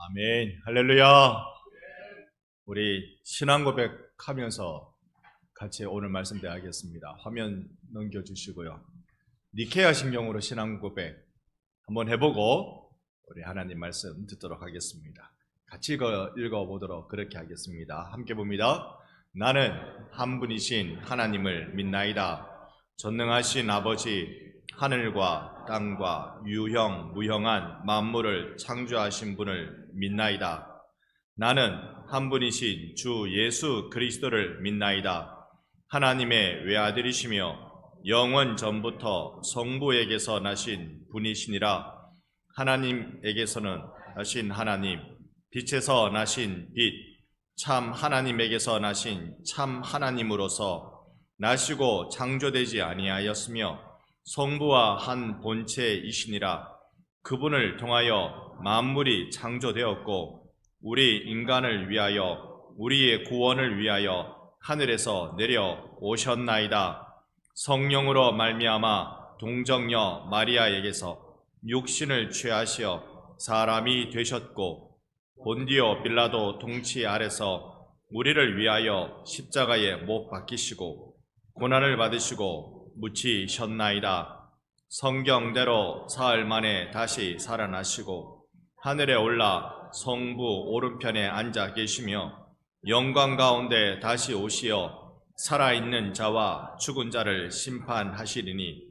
아멘. 할렐루야. 우리 신앙 고백하면서 같이 오늘 말씀 대하겠습니다. 화면 넘겨주시고요. 니케아 신경으로 신앙 고백 한번 해보고 우리 하나님 말씀 듣도록 하겠습니다. 같이 읽어보도록 그렇게 하겠습니다. 함께 봅니다. 나는 한 분이신 하나님을 믿나이다. 전능하신 아버지, 하늘과 땅과 유형 무형한 만물을 창조하신 분을 믿나이다. 나는 한 분이신 주 예수 그리스도를 믿나이다. 하나님의 외아들이시며 영원 전부터 성부에게서 나신 분이시니라. 하나님에게서는 나신 하나님, 빛에서 나신 빛, 참 하나님에게서 나신 참 하나님으로서 나시고 창조되지 아니하였으며 성부와 한 본체이시니라. 그분을 통하여 만물이 창조되었고 우리 인간을 위하여 우리의 구원을 위하여 하늘에서 내려오셨나이다. 성령으로 말미암아 동정녀 마리아에게서 육신을 취하시어 사람이 되셨고 본디오 빌라도 통치 아래서 우리를 위하여 십자가에 못 박히시고 고난을 받으시고 묻히셨나이다. 성경대로 사흘 만에 다시 살아나시고 하늘에 올라 성부 오른편에 앉아 계시며 영광 가운데 다시 오시어 살아있는 자와 죽은 자를 심판하시리니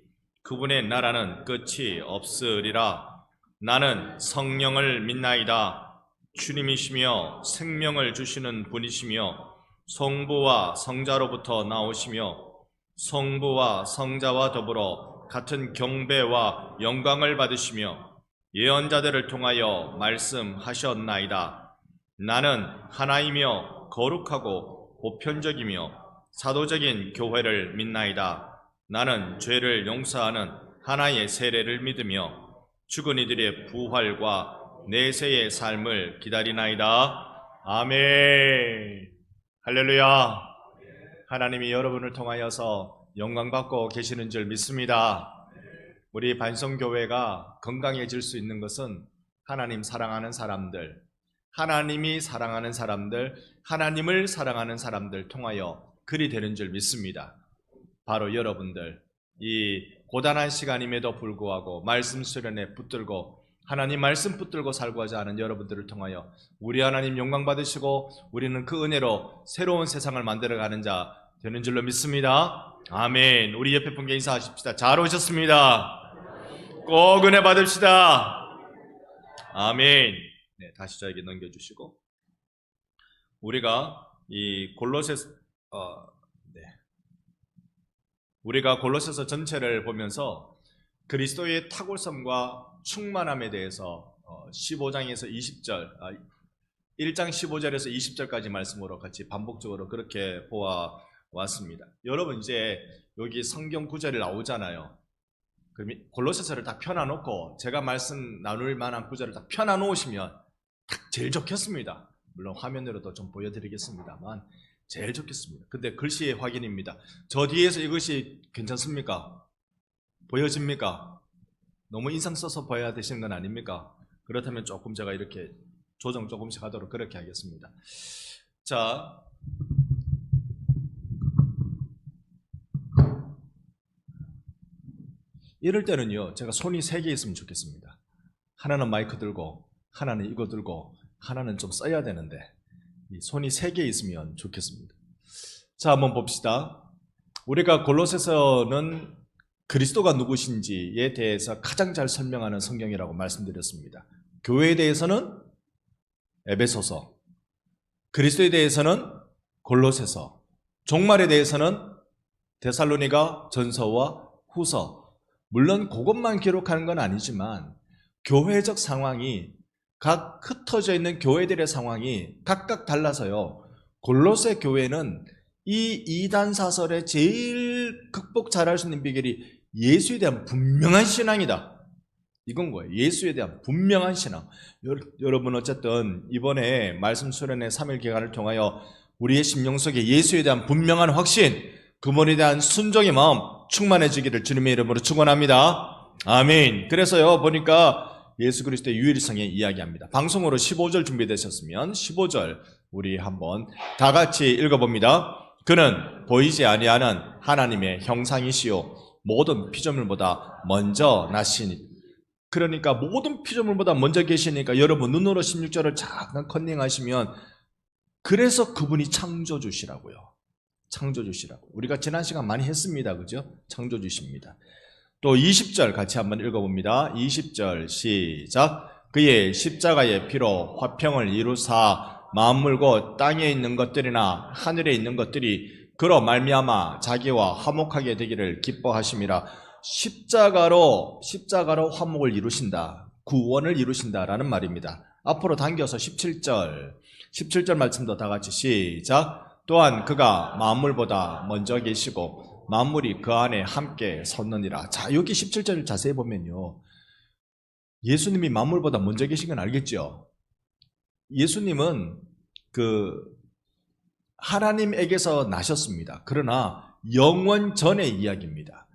그분의 나라는 끝이 없으리라. 나는 성령을 믿나이다. 주님이시며 생명을 주시는 분이시며 성부와 성자로부터 나오시며 성부와 성자와 더불어 같은 경배와 영광을 받으시며 예언자들을 통하여 말씀하셨나이다. 나는 하나이며 거룩하고 보편적이며 사도적인 교회를 믿나이다. 나는 죄를 용서하는 하나의 세례를 믿으며 죽은 이들의 부활과 내세의 삶을 기다리나이다. 아멘. 할렐루야. 하나님이 여러분을 통하여서 영광받고 계시는 줄 믿습니다. 우리 반성교회가 건강해질 수 있는 것은 하나님 사랑하는 사람들, 하나님이 사랑하는 사람들, 하나님을 사랑하는 사람들 통하여 그리 되는 줄 믿습니다. 바로 여러분들, 이 고단한 시간임에도 불구하고 말씀 수련에 붙들고 하나님 말씀 붙들고 살고자 하는 여러분들을 통하여 우리 하나님 영광 받으시고 우리는 그 은혜로 새로운 세상을 만들어가는 자 되는 줄로 믿습니다. 아멘. 우리 옆에 분께 인사하십시다. 잘 오셨습니다. 꼭 은혜 받읍시다. 아멘. 네, 다시 저에게 넘겨주시고 우리가 골로새서 전체를 보면서 그리스도의 탁월성과 충만함에 대해서 15장에서 20절, 1장 15절에서 20절까지 말씀으로 같이 반복적으로 그렇게 보아왔습니다. 여러분 이제 여기 성경 구절이 나오잖아요. 그럼 골로새서를 딱 펴놔놓고 제가 말씀 나눌 만한 구절을 딱 펴놔놓으시면 딱 제일 좋겠습니다. 물론 화면으로도 좀 보여드리겠습니다만 제일 좋겠습니다. 근데 글씨의 확인입니다. 저 뒤에서 이것이 괜찮습니까? 보여집니까? 너무 인상 써서 봐야 되시는 건 아닙니까? 그렇다면 조금 제가 이렇게 조정 조금씩 하도록 그렇게 하겠습니다. 자, 이럴 때는요, 제가 손이 3개 있으면 좋겠습니다. 하나는 마이크 들고, 하나는 이거 들고, 하나는 좀 써야 되는데, 이 손이 3개 있으면 좋겠습니다. 자, 한번 봅시다. 우리가 골로새서는 그리스도가 누구신지에 대해서 가장 잘 설명하는 성경이라고 말씀드렸습니다. 교회에 대해서는 에베소서, 그리스도에 대해서는 골로새서, 종말에 대해서는 데살로니가 전서와 후서. 물론 그것만 기록하는 건 아니지만 교회적 상황이 각 흩어져 있는 교회들의 상황이 각각 달라서요. 골로새 교회는 이 이단 사설의 제일 극복 잘할 수 있는 비결이 예수에 대한 분명한 신앙이다. 이건 거예요. 예수에 대한 분명한 신앙. 여러분 어쨌든 이번에 말씀 수련회 3일 기간을 통하여 우리의 심령 속에 예수에 대한 분명한 확신, 그분에 대한 순종의 마음 충만해지기를 주님의 이름으로 축원합니다. 아멘. 그래서요 보니까 예수 그리스도의 유일성에 이야기합니다. 방송으로 15절 준비되셨으면 15절 우리 한번 다 같이 읽어봅니다. 그는 보이지 아니하는 하나님의 형상이시요 모든 피조물보다 먼저 나시니. 그러니까 모든 피조물보다 먼저 계시니까 여러분 눈으로 16절을 잠깐 컨닝하시면 그래서 그분이 창조주시라고요. 창조주시라고. 우리가 지난 시간 많이 했습니다. 그죠? 창조주십니다. 또 20절 같이 한번 읽어봅니다. 20절 시작. 그의 십자가의 피로 화평을 이루사 만물 곧 땅에 있는 것들이나 하늘에 있는 것들이 그로 말미암아 자기와 화목하게 되기를 기뻐하심이라. 십자가로 화목을 이루신다. 구원을 이루신다라는 말입니다. 앞으로 당겨서 17절 말씀도 다 같이 시작. 또한 그가 만물보다 먼저 계시고 만물이 그 안에 함께 섰느니라. 자, 여기 17절을 자세히 보면요, 예수님이 만물보다 먼저 계신 건 알겠죠? 예수님은 하나님에게서 나셨습니다. 그러나 영원 전의 이야기입니다.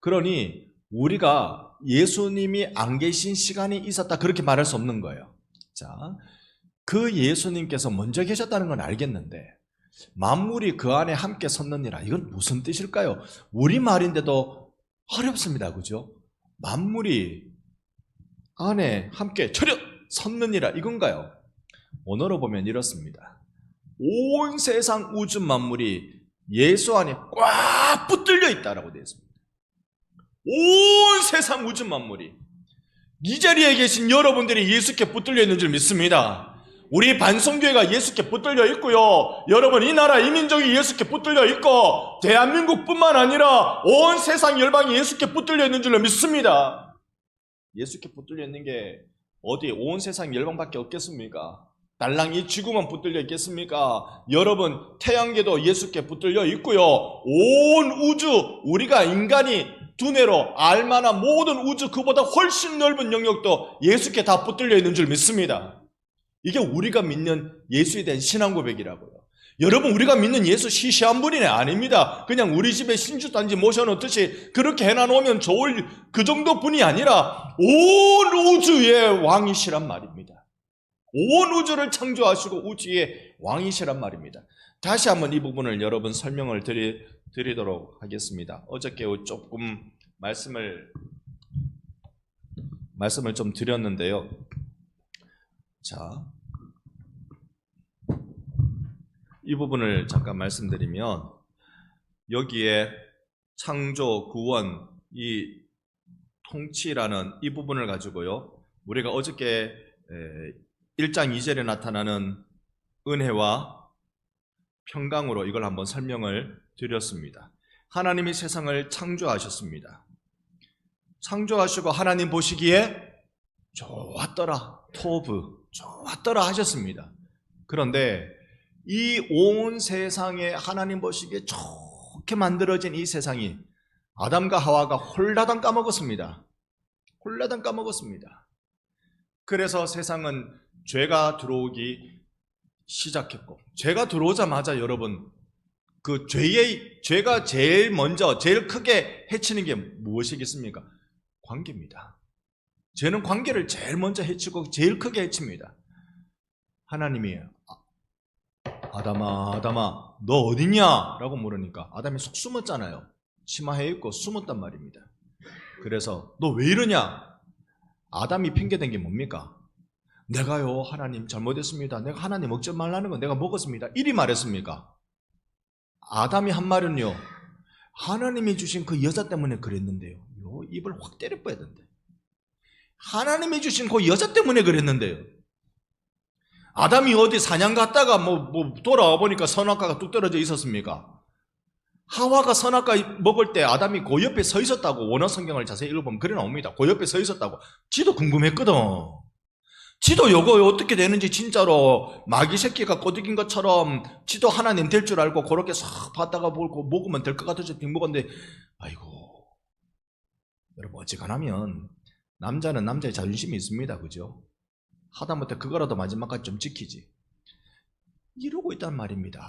그러니 우리가 예수님이 안 계신 시간이 있었다 그렇게 말할 수 없는 거예요. 자, 그 예수님께서 먼저 계셨다는 건 알겠는데 만물이 그 안에 함께 섰느니라, 이건 무슨 뜻일까요? 우리말인데도 어렵습니다. 그죠? 만물이 안에 함께 차렷 섰느니라 이건가요? 원어로 보면 이렇습니다. 온 세상 우주 만물이 예수 안에 꽉 붙들려 있다라고 되어 있습니다. 온 세상 우주 만물이, 이 자리에 계신 여러분들이 예수께 붙들려 있는 줄 믿습니다. 우리 반성교회가 예수께 붙들려 있고요, 여러분 이 나라 이 민족이 예수께 붙들려 있고 대한민국뿐만 아니라 온 세상 열방이 예수께 붙들려 있는 줄로 믿습니다. 예수께 붙들려 있는 게 어디 온 세상 열방밖에 없겠습니까? 달랑 이 지구만 붙들려 있겠습니까? 여러분 태양계도 예수께 붙들려 있고요, 온 우주, 우리가 인간이 두뇌로 알만한 모든 우주 그보다 훨씬 넓은 영역도 예수께 다 붙들려 있는 줄 믿습니다. 이게 우리가 믿는 예수에 대한 신앙 고백이라고요. 여러분 우리가 믿는 예수 시시한 분이 아닙니다. 그냥 우리 집에 신주단지 모셔놓듯이 그렇게 해놔놓으면 좋을 그 정도 분이 아니라 온 우주의 왕이시란 말입니다. 온 우주를 창조하시고 우주의 왕이시란 말입니다. 다시 한번 이 부분을 여러분 설명을 드리도록 하겠습니다. 어저께 조금 말씀을 좀 드렸는데요. 자, 이 부분을 잠깐 말씀드리면 여기에 창조, 구원, 이 통치라는 이 부분을 가지고요, 우리가 어저께 1장 2절에 나타나는 은혜와 평강으로 이걸 한번 설명을 드렸습니다. 하나님이 세상을 창조하셨습니다. 창조하시고 하나님 보시기에 좋았더라, 토브, 좋았더라 하셨습니다. 그런데 이 온 세상에 하나님 보시기에 좋게 만들어진 이 세상이 아담과 하와가 홀라당 까먹었습니다. 홀라당 까먹었습니다. 그래서 세상은 죄가 들어오기 시작했고, 죄가 들어오자마자 여러분 그 죄가 제일 먼저 제일 크게 해치는 게 무엇이겠습니까? 관계입니다. 죄는 관계를 제일 먼저 해치고 제일 크게 해칩니다. 하나님이 아담아 너 어딨냐? 라고 물으니까 아담이 속 숨었잖아요. 치마에 입고 숨었단 말입니다. 그래서 너 왜 이러냐? 아담이 핑계댄 게 뭡니까? 내가요 하나님 잘못했습니다. 내가 하나님 먹지 말라는 거 내가 먹었습니다. 이리 말했습니까? 아담이 한 말은요, 하나님이 주신 그 여자 때문에 그랬는데요. 요 입을 확 때려 뻐야 된대. 하나님이 주신 그 여자 때문에 그랬는데요. 아담이 어디 사냥 갔다가 돌아와 보니까 선악과가 뚝 떨어져 있었습니까? 하와가 선악과 먹을 때 아담이 그 옆에 서 있었다고, 원어 성경을 자세히 읽어보면 그래 나옵니다. 그 옆에 서 있었다고. 지도 궁금했거든. 지도 요거 어떻게 되는지 진짜로 마귀 새끼가 꼬드긴 것처럼 지도 하나님 될 줄 알고 그렇게 싹 봤다가 먹으면 될 것 같아서 빙 먹었는데, 아이고 여러분 어지간하면 남자는 남자의 자존심이 있습니다. 그죠? 하다못해 그거라도 마지막까지 좀 지키지. 이러고 있단 말입니다.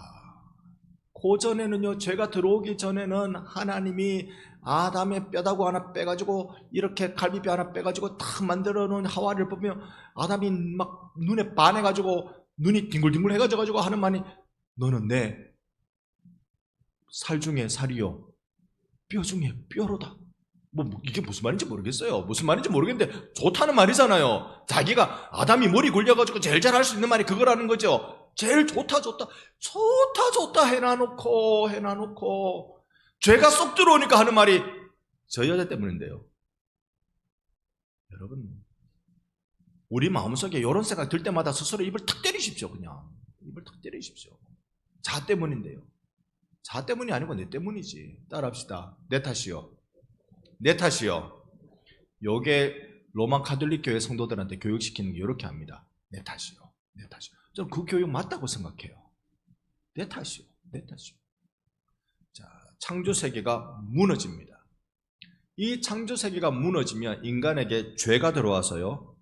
고전에는요, 죄가 들어오기 전에는 하나님이 아담의 뼈다구 하나 빼가지고 이렇게 갈비뼈 하나 빼가지고 탁 만들어 놓은 하와를 보면 아담이 막 눈에 반해가지고 눈이 뒹굴뒹굴 해가지고 하는 말이, 너는 내 살 중에 살이요 뼈 중에 뼈로다. 이게 무슨 말인지 모르겠어요. 무슨 말인지 모르겠는데 좋다는 말이잖아요. 자기가 아담이 머리 굴려가지고 제일 잘할 수 있는 말이 그거라는 거죠. 제일 좋다 해놔놓고 죄가 쏙 들어오니까 하는 말이 저 여자 때문인데요. 여러분, 우리 마음속에 이런 생각 들 때마다 스스로 입을 탁 때리십시오. 그냥 입을 탁 때리십시오. 자 때문인데요. 자 때문이 아니고 내 때문이지. 따라합시다. 내 탓이요. 요게 로마 카톨릭 교회 성도들한테 교육시키는 게 이렇게 합니다. 내 탓이요. 저는 그 교육 맞다고 생각해요. 내 탓이요. 자, 창조 세계가 무너집니다. 이 창조 세계가 무너지면 인간에게 죄가 들어와서요.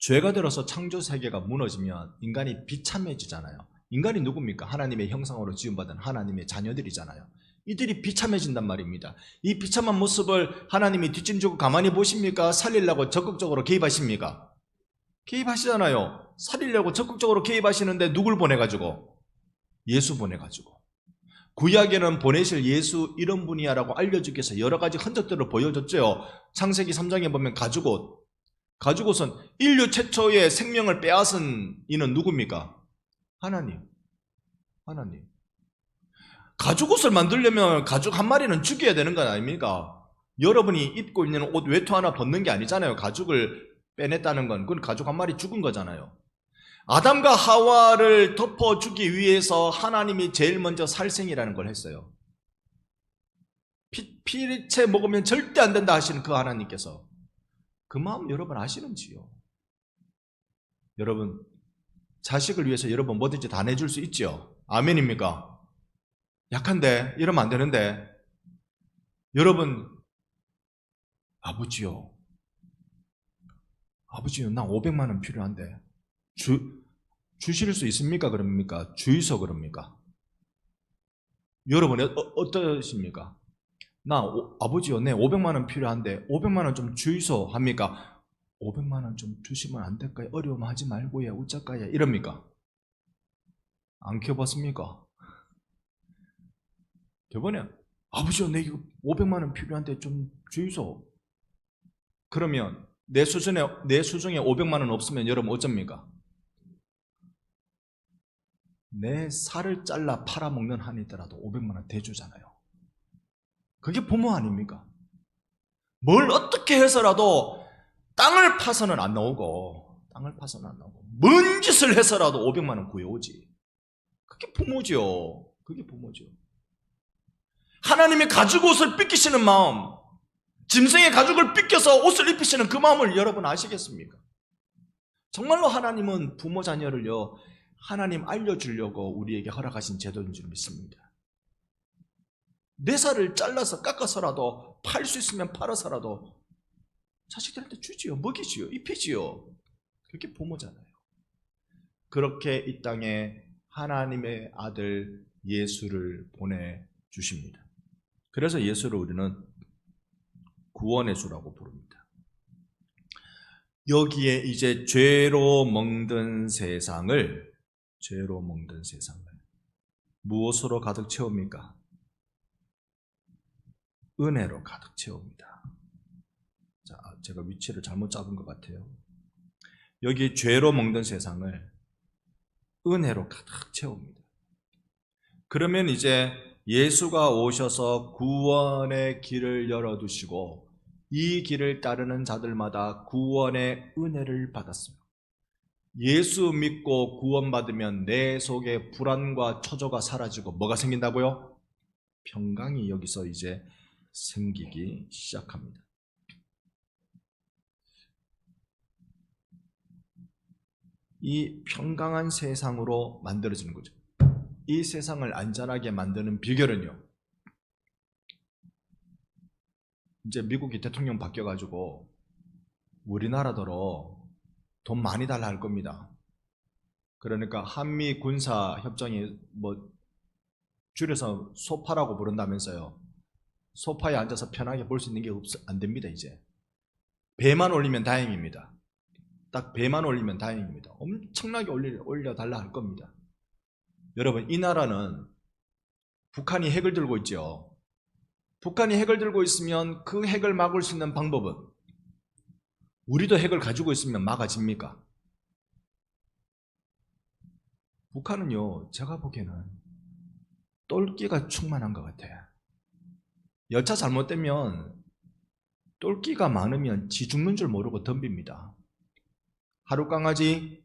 죄가 들어서 창조 세계가 무너지면 인간이 비참해지잖아요. 인간이 누굽니까? 하나님의 형상으로 지음받은 하나님의 자녀들이잖아요. 이들이 비참해진단 말입니다. 이 비참한 모습을 하나님이 뒷짐지고 가만히 보십니까? 살리려고 적극적으로 개입하십니까? 개입하시잖아요. 살리려고 적극적으로 개입하시는데 누굴 보내가지고? 예수 보내가지고. 구약에는 보내실 예수 이런 분이야라고 알려주기 위해서 여러 가지 흔적들을 보여줬죠. 창세기 3장에 보면 가죽옷은 인류 최초의 생명을 빼앗은 이는 누굽니까? 하나님. 가죽옷을 만들려면 가죽 한 마리는 죽여야 되는 건 아닙니까? 여러분이 입고 있는 옷 외투 하나 벗는 게 아니잖아요. 가죽을 빼냈다는 건 그건 가죽 한 마리 죽은 거잖아요. 아담과 하와를 덮어주기 위해서 하나님이 제일 먼저 살생이라는 걸 했어요. 피리채 먹으면 절대 안 된다 하시는 그 하나님께서 그 마음 여러분 아시는지요? 여러분 자식을 위해서 여러분 뭐든지 다 내줄 수 있죠? 아멘입니까? 약한데 이러면 안 되는데 여러분 아버지요 나 500만 원 필요한데 주실 수 있습니까? 그럽니까? 주의소 그럽니까? 여러분 어떠십니까? 아버지요 네 500만 원 필요한데 500만 원 좀 주의소 합니까? 500만 원 좀 주시면 안 될까요? 어려움하지 말고요 우짜까요 이럽니까? 안 키워봤습니까? 저번에 아버지요 내 이거 500만 원 필요한데 좀 주의소. 그러면 내 수중에 500만 원 없으면 여러분 어쩝니까? 내 살을 잘라 팔아먹는 한이 있더라도 500만 원 대주잖아요. 그게 부모 아닙니까? 뭘 어떻게 해서라도 땅을 파서는 안 나오고 뭔 짓을 해서라도 500만 원 구해오지. 그게 부모죠. 하나님의 가죽옷을 삐끼시는 마음, 짐승의 가죽을 삐껴서 옷을 입히시는 그 마음을 여러분 아시겠습니까? 정말로 하나님은 부모 자녀를요 하나님 알려주려고 우리에게 허락하신 제도인 줄 믿습니다. 내 살을 잘라서 깎아서라도 팔 수 있으면 팔아서라도 자식들한테 주지요, 먹이지요, 입히지요. 그게 부모잖아요. 그렇게 이 땅에 하나님의 아들 예수를 보내주십니다. 그래서 예수를 우리는 구원의 주라고 부릅니다. 여기에 이제 죄로 멍든 세상을 무엇으로 가득 채웁니까? 은혜로 가득 채웁니다. 자, 제가 위치를 잘못 잡은 것 같아요. 여기 죄로 멍든 세상을 은혜로 가득 채웁니다. 그러면 이제 예수가 오셔서 구원의 길을 열어두시고 이 길을 따르는 자들마다 구원의 은혜를 받았습니다. 예수 믿고 구원받으면 내 속에 불안과 초조가 사라지고 뭐가 생긴다고요? 평강이 여기서 이제 생기기 시작합니다. 이 평강한 세상으로 만들어지는 거죠. 이 세상을 안전하게 만드는 비결은요, 이제 미국이 대통령 바뀌어가지고 우리나라더러 돈 많이 달라 할 겁니다. 그러니까 한미 군사 협정이 줄여서 소파라고 부른다면서요. 소파에 앉아서 편하게 볼 수 있는 게 안 됩니다. 이제 배만 올리면 다행입니다. 딱 배만 올리면 다행입니다. 엄청나게 올려달라 할 겁니다. 여러분, 이 나라는 북한이 핵을 들고 있죠. 북한이 핵을 들고 있으면 그 핵을 막을 수 있는 방법은, 우리도 핵을 가지고 있으면 막아집니까? 북한은요, 제가 보기에는 똘끼가 충만한 것 같아요. 여차 잘못되면 똘끼가 많으면 지 죽는 줄 모르고 덤빕니다. 하루 강아지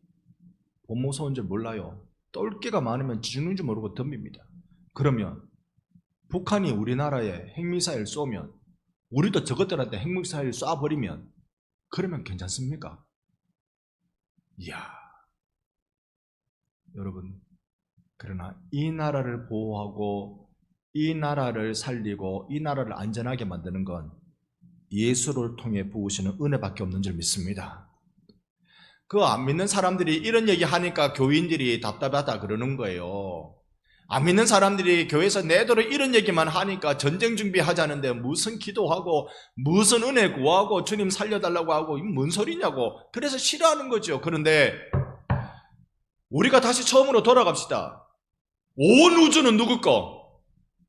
못 무서운 줄 몰라요. 똘끼가 많으면 지 죽는 줄 모르고 덤빕니다. 그러면 북한이 우리나라에 핵미사일 쏘면, 우리도 저것들한테 핵미사일 쏴버리면, 그러면 괜찮습니까? 이야, 여러분, 그러나 이 나라를 보호하고 이 나라를 살리고 이 나라를 안전하게 만드는 건 예수를 통해 부으시는 은혜밖에 없는 줄 믿습니다. 그 안 믿는 사람들이 이런 얘기 하니까 교인들이 답답하다 그러는 거예요. 안 믿는 사람들이 교회에서 내도록 이런 얘기만 하니까 전쟁 준비하자는데 무슨 기도하고 무슨 은혜 구하고 주님 살려달라고 하고 이게 뭔 소리냐고, 그래서 싫어하는 거죠. 그런데 우리가 다시 처음으로 돌아갑시다. 온 우주는 누구 거?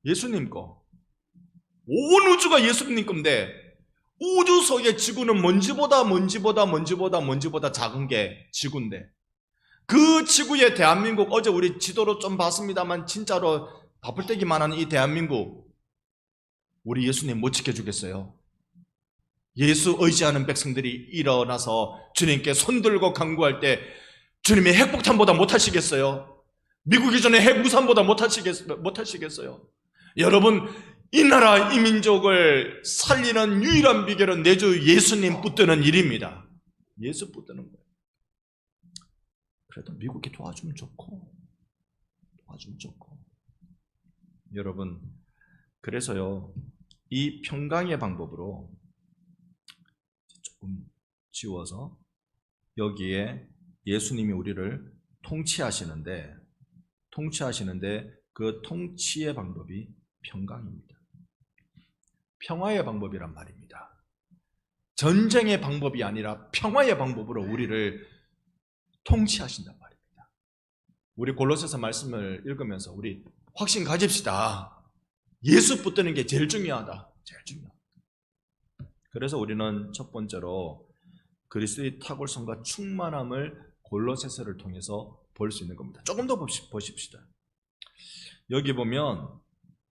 예수님 거. 온 우주가 예수님 건데, 우주 속의 지구는 먼지보다 작은 게 지구인데, 그 지구의 대한민국, 어제 우리 지도로 좀 봤습니다만 진짜로 바쁠때기만 하는 이 대한민국, 우리 예수님 못 지켜주겠어요? 예수 의지하는 백성들이 일어나서 주님께 손들고 간구할 때 주님이 핵폭탄보다 못하시겠어요? 미국이 전에 핵무산보다 못하시겠어요? 여러분, 이 나라 이 민족을 살리는 유일한 비결은 내 주 예수님 붙드는 일입니다. 예수 붙드는 거예요. 그래도 미국이 도와주면 좋고. 여러분, 그래서요, 이 평강의 방법으로 조금 지워서 여기에 예수님이 우리를 통치하시는데 그 통치의 방법이 평강입니다. 평화의 방법이란 말입니다. 전쟁의 방법이 아니라 평화의 방법으로 우리를 통치하신단 말입니다. 우리 골로새서 말씀을 읽으면서 우리 확신 가집시다. 예수 붙드는 게 제일 중요하다. 그래서 우리는 첫 번째로 그리스도의 탁월성과 충만함을 골로새서를 통해서 볼 수 있는 겁니다. 조금 더 보십시다. 여기 보면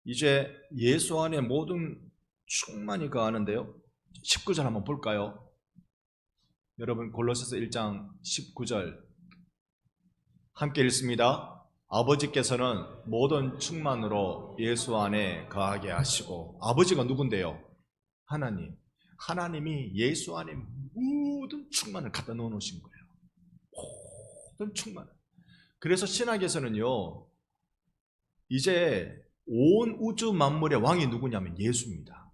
이제 예수 안에 모든 충만이 거하는데요. 19절 한번 볼까요? 여러분, 골로새서 1장 19절 함께 읽습니다. 아버지께서는 모든 충만으로 예수 안에 거하게 하시고, 아버지가 누군데요? 하나님. 하나님이 예수 안에 모든 충만을 갖다 놓으신 거예요. 모든 충만. 그래서 신학에서는요, 이제 온 우주 만물의 왕이 누구냐면 예수입니다.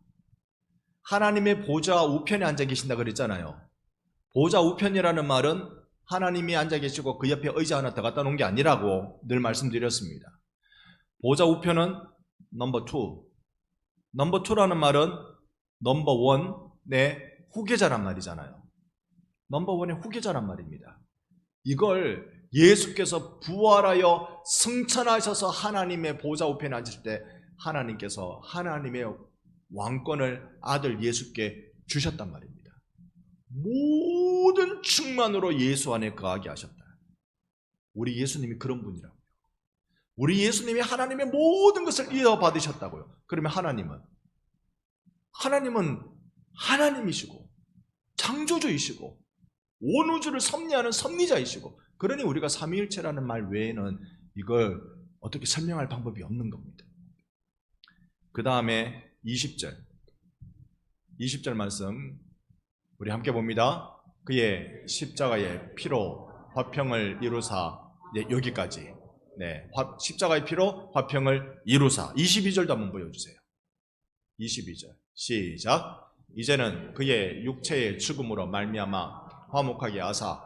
하나님의 보좌 우편에 앉아 계신다 그랬잖아요. 보좌 우편이라는 말은 하나님이 앉아 계시고 그 옆에 의자 하나 더 갖다 놓은 게 아니라고 늘 말씀드렸습니다. 보좌 우편은 넘버 2. 넘버 2라는 말은 넘버 1의 후계자란 말이잖아요. 넘버 1의 후계자란 말입니다. 이걸 예수께서 부활하여 승천하셔서 하나님의 보좌 우편에 앉을 때 하나님께서 하나님의 왕권을 아들 예수께 주셨단 말입니다. 모든 충만으로 예수 안에 거하게 하셨다. 우리 예수님이 그런 분이라고요. 우리 예수님이 하나님의 모든 것을 이어받으셨다고요. 그러면 하나님은 하나님이시고 창조주이시고 온 우주를 섭리하는 섭리자이시고, 그러니 우리가 삼위일체라는 말 외에는 이걸 어떻게 설명할 방법이 없는 겁니다. 그 다음에 20절 말씀 우리 함께 봅니다. 그의 십자가의 피로 화평을 이루사, 네, 여기까지. 네, 십자가의 피로 화평을 이루사. 22절도 한번 보여주세요. 22절 시작. 이제는 그의 육체의 죽음으로 말미암아 화목하게 하사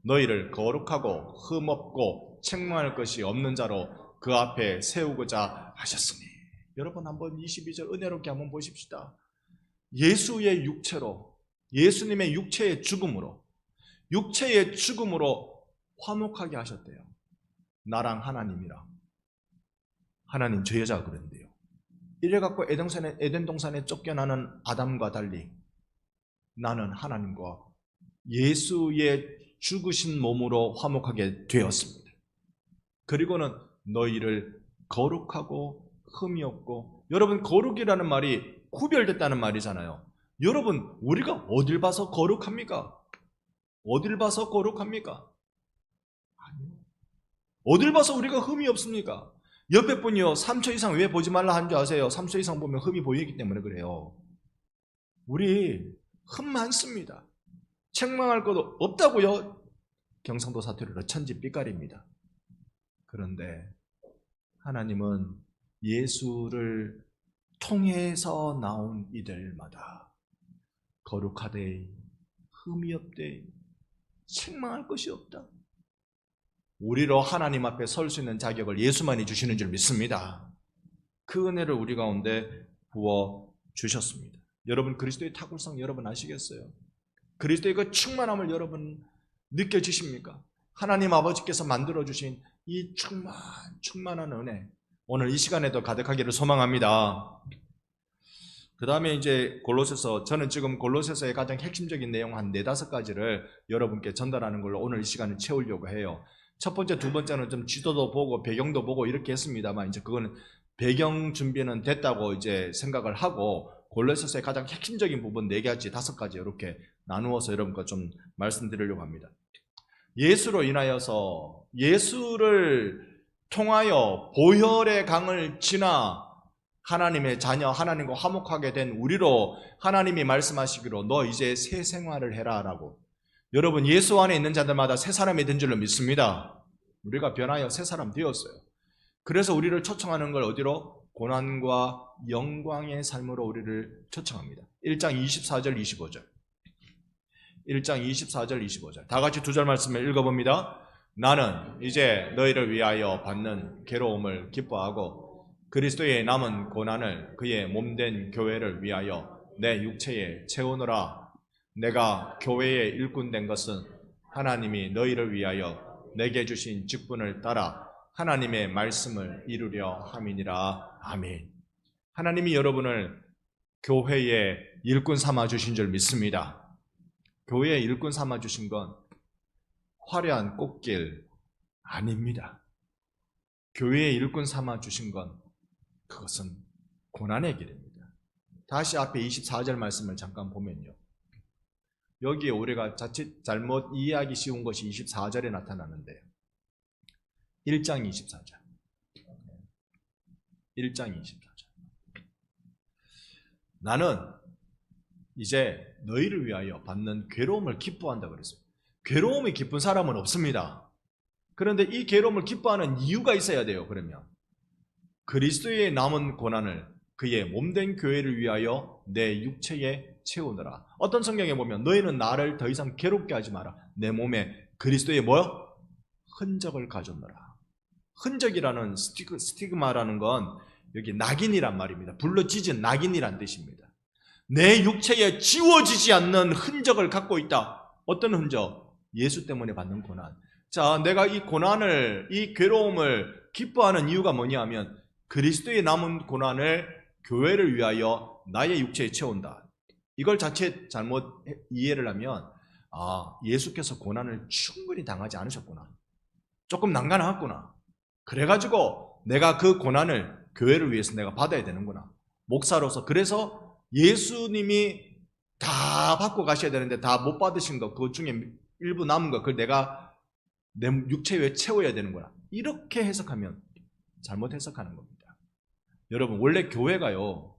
너희를 거룩하고 흠없고 책망할 것이 없는 자로 그 앞에 세우고자 하셨으니. 여러분 한번 22절 은혜롭게 한번 보십시다. 예수의 육체로, 예수님의 육체의 죽음으로 화목하게 하셨대요. 나랑 하나님이랑. 하나님 저 여자가 그런데요. 이래갖고 에덴 동산에 쫓겨나는 아담과 달리 나는 하나님과 예수의 죽으신 몸으로 화목하게 되었습니다. 그리고는 너희를 거룩하고 흠이 없고, 여러분 거룩이라는 말이 구별됐다는 말이잖아요. 여러분 우리가 어딜 봐서 거룩합니까? 어딜 봐서 거룩합니까? 아니요. 어딜 봐서 우리가 흠이 없습니까? 옆에 분이요 3초 이상 왜 보지 말라 한 줄 아세요? 3초 이상 보면 흠이 보이기 때문에 그래요. 우리 흠 많습니다. 책망할 것도 없다고요. 경상도 사투리로 천지빛깔입니다. 그런데 하나님은 예수를 통해서 나온 이들마다 거룩하되 흠이 없되 책망할 것이 없다. 우리로 하나님 앞에 설 수 있는 자격을 예수만이 주시는 줄 믿습니다. 그 은혜를 우리 가운데 부어 주셨습니다. 여러분 그리스도의 탁월성 여러분 아시겠어요? 그리스도의 그 충만함을 여러분 느껴지십니까? 하나님 아버지께서 만들어주신 이 충만한 은혜, 오늘 이 시간에도 가득하기를 소망합니다. 그 다음에 이제 골로새서, 저는 지금 골로새서의 가장 핵심적인 내용 한 4-5가지를 여러분께 전달하는 걸로 오늘 이 시간을 채우려고 해요. 첫 번째, 두 번째는 좀 지도도 보고 배경도 보고 이렇게 했습니다만, 이제 그거는 배경 준비는 됐다고 이제 생각을 하고, 골로새서의 가장 핵심적인 부분 4가지, 5가지 이렇게 나누어서 여러분과 좀 말씀드리려고 합니다. 예수로 인하여서, 예수를 통하여 보혈의 강을 지나 하나님의 자녀, 하나님과 화목하게 된 우리로 하나님이 말씀하시기로 너 이제 새 생활을 해라 라고. 여러분 예수 안에 있는 자들마다 새 사람이 된 줄로 믿습니다. 우리가 변하여 새 사람 되었어요. 그래서 우리를 초청하는 걸 어디로? 고난과 영광의 삶으로 우리를 초청합니다. 1장 24절 25절 1장 24절 25절 다 같이 2절 말씀을 읽어봅니다. 나는 이제 너희를 위하여 받는 괴로움을 기뻐하고 그리스도의 남은 고난을 그의 몸된 교회를 위하여 내 육체에 채우노라. 내가 교회의 일꾼 된 것은 하나님이 너희를 위하여 내게 주신 직분을 따라 하나님의 말씀을 이루려 함이니라. 아멘. 하나님이 여러분을 교회의 일꾼 삼아 주신 줄 믿습니다. 교회의 일꾼 삼아 주신 건 화려한 꽃길 아닙니다. 교회의 일꾼 삼아 주신 건 그것은 고난의 길입니다. 다시 앞에 24절 말씀을 잠깐 보면요. 여기에 우리가 자칫 잘못 이해하기 쉬운 것이 24절에 나타나는데요. 1장 24절 1장 24절 나는 이제 너희를 위하여 받는 괴로움을 기뻐한다 그랬어요. 괴로움이 기쁜 사람은 없습니다. 그런데 이 괴로움을 기뻐하는 이유가 있어야 돼요. 그러면 그리스도의 남은 고난을 그의 몸된 교회를 위하여 내 육체에 채우느라. 어떤 성경에 보면 너희는 나를 더 이상 괴롭게 하지 마라. 내 몸에 그리스도의 뭐요? 흔적을 가져오느라. 흔적이라는 스티그마라는 건 여기 낙인이란 말입니다. 불로 찢은 낙인이란 뜻입니다. 내 육체에 지워지지 않는 흔적을 갖고 있다. 어떤 흔적? 예수 때문에 받는 고난. 자, 내가 이 고난을, 이 괴로움을 기뻐하는 이유가 뭐냐 하면 그리스도의 남은 고난을 교회를 위하여 나의 육체에 채운다. 이걸 자칫 잘못 이해를 하면 예수께서 고난을 충분히 당하지 않으셨구나. 조금 난간하구나. 그래가지고 내가 그 고난을 교회를 위해서 내가 받아야 되는구나. 목사로서. 그래서 예수님이 다 받고 가셔야 되는데 다 못 받으신 것, 그 중에 일부 남은 것, 그걸 내가 내 육체에 채워야 되는구나. 이렇게 해석하면 잘못 해석하는 겁니다. 여러분 원래 교회가요,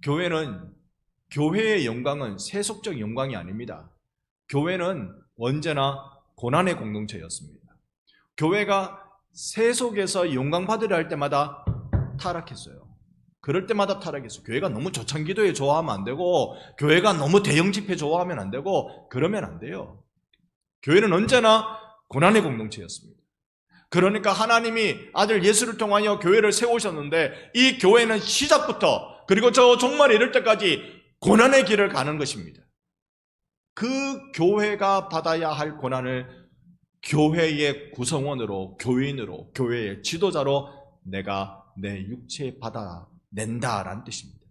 교회의 영광은 세속적 영광이 아닙니다. 교회는 언제나 고난의 공동체였습니다. 교회가 세속에서 영광 받으려 할 때마다 타락했어요. 그럴 때마다 타락했어요. 교회가 너무 조창기도에 좋아하면 안 되고, 교회가 너무 대형 집회 좋아하면 안 되고, 그러면 안 돼요. 교회는 언제나 고난의 공동체였습니다. 그러니까 하나님이 아들 예수를 통하여 교회를 세우셨는데 이 교회는 시작부터 그리고 저 종말에 이를 때까지 고난의 길을 가는 것입니다. 그 교회가 받아야 할 고난을 교회의 구성원으로, 교인으로, 교회의 지도자로 내가 내 육체에 받아낸다라는 뜻입니다.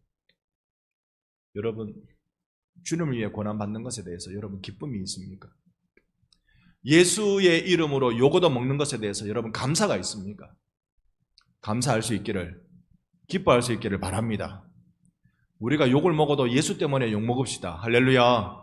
여러분, 주님을 위해 고난받는 것에 대해서 여러분 기쁨이 있습니까? 예수의 이름으로 요거도 먹는 것에 대해서 여러분 감사가 있습니까? 감사할 수 있기를, 기뻐할 수 있기를 바랍니다. 우리가 욕을 먹어도 예수 때문에 욕 먹읍시다. 할렐루야.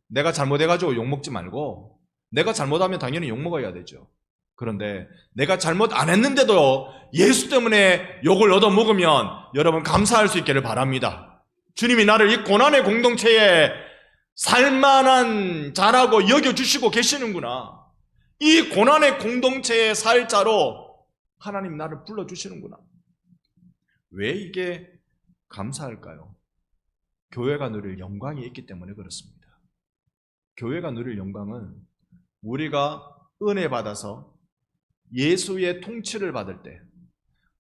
내가 잘못해가지고 욕 먹지 말고, 내가 잘못하면 당연히 욕 먹어야 되죠. 그런데 내가 잘못 안 했는데도 예수 때문에 욕을 얻어 먹으면 여러분 감사할 수 있기를 바랍니다. 주님이 나를 이 고난의 공동체에 살만한 자라고 여겨주시고 계시는구나. 이 고난의 공동체의 살 자로 하나님 나를 불러주시는구나. 왜 이게 감사할까요? 교회가 누릴 영광이 있기 때문에 그렇습니다. 교회가 누릴 영광은 우리가 은혜 받아서 예수의 통치를 받을 때,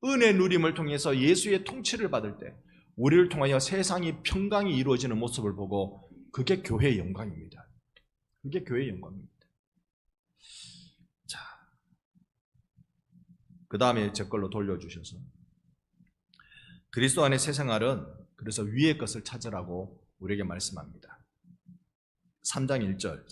은혜 누림을 통해서 예수의 통치를 받을 때 우리를 통하여 세상이 평강이 이루어지는 모습을 보고 그게 교회의 영광입니다. 그게 교회의 영광입니다. 자, 그 다음에 제 걸로 돌려주셔서 그리스도 안의 새 생활은 그래서 위의 것을 찾으라고 우리에게 말씀합니다. 3장 1절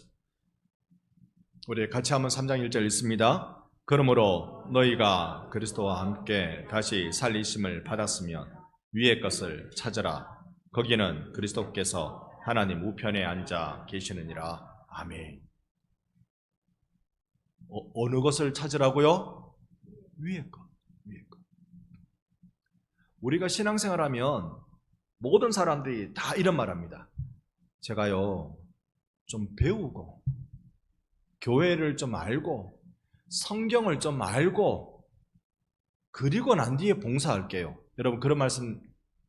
우리 같이 한번 3장 1절 읽습니다. 그러므로 너희가 그리스도와 함께 다시 살리심을 받았으면 위의 것을 찾으라. 거기는 그리스도께서 하나님 우편에 앉아 계시느니라. 아멘. 어느 것을 찾으라고요? 위의 것. 위의 것. 우리가 신앙생활하면 모든 사람들이 다 이런 말합니다. 제가요 좀 배우고 교회를 좀 알고 성경을 좀 알고 그리고 난 뒤에 봉사할게요. 여러분 그런 말씀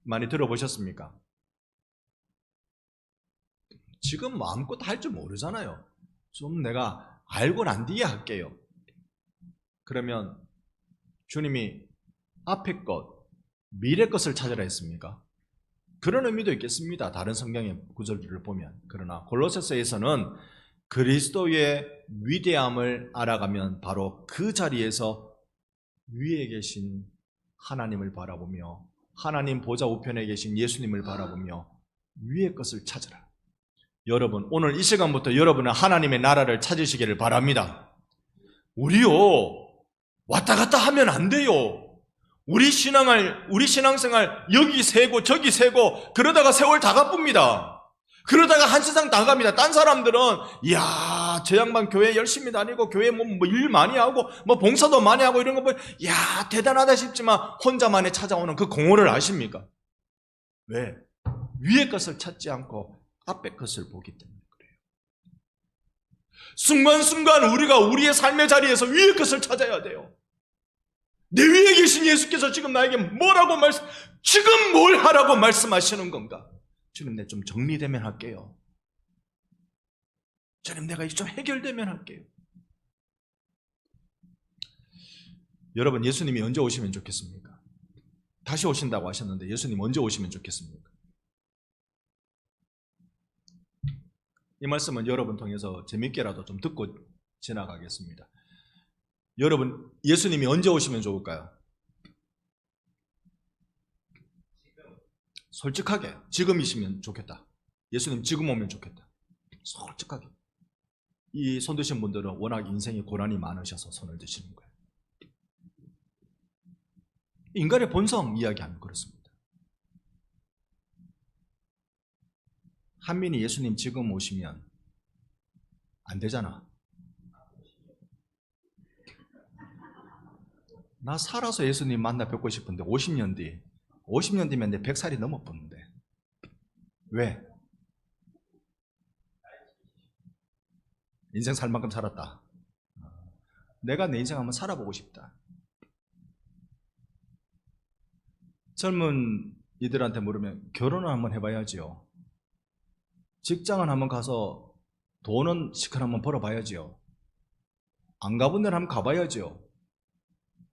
많이 들어보셨습니까? 지금 뭐 아무것도 할 줄 모르잖아요. 좀 내가 알고 난 뒤에 할게요. 그러면 주님이 앞에 것, 미래 것을 찾으라 했습니까? 그런 의미도 있겠습니다. 다른 성경의 구절들을 보면. 그러나 골로새서에서는 그리스도의 위대함을 알아가면 바로 그 자리에서 위에 계신 하나님을 바라보며 하나님 보좌 우편에 계신 예수님을 바라보며 위의 것을 찾으라. 여러분 오늘 이 시간부터 여러분은 하나님의 나라를 찾으시기를 바랍니다. 우리요 왔다 갔다 하면 안 돼요. 우리 신앙생활 여기 세고 저기 세고 그러다가 세월 다 가쁩니다. 그러다가 한 세상 다 갑니다. 딴 사람들은 이야 저 양반 교회 열심히 다니고 교회 뭐 일 많이 하고 뭐 봉사도 많이 하고 이런 거 보면 야 대단하다 싶지만 혼자만에 찾아오는 그 공허를 아십니까? 왜? 위의 것을 찾지 않고 앞의 것을 보기 때문에 그래요. 순간순간 우리가 우리의 삶의 자리에서 위의 것을 찾아야 돼요. 내 위에 계신 예수께서 지금 나에게 지금 뭘 하라고 말씀하시는 건가? 주님, 내 좀 정리되면 할게요. 주님, 내가 이게 좀 해결되면 할게요. 여러분, 예수님이 언제 오시면 좋겠습니까? 다시 오신다고 하셨는데 예수님 언제 오시면 좋겠습니까? 이 말씀은 여러분 통해서 재밌게라도 좀 듣고 지나가겠습니다. 여러분, 예수님이 언제 오시면 좋을까요? 솔직하게 지금이시면 좋겠다. 예수님 지금 오면 좋겠다. 솔직하게. 이 손 드신 분들은 워낙 인생에 고난이 많으셔서 손을 드시는 거예요. 인간의 본성 이야기하면 그렇습니다. 한민이 예수님 지금 오시면 안 되잖아. 나 살아서 예수님 만나 뵙고 싶은데 50년 뒤면 내 100살이 넘어 보는데 왜? 인생 살 만큼 살았다. 내가 내 인생 한번 살아보고 싶다. 젊은 이들한테 물으면 결혼을 한번 해봐야지요. 직장은 한번 가서 돈은 시큰 한번 벌어봐야지요. 안 가본 데는 한번 가봐야지요.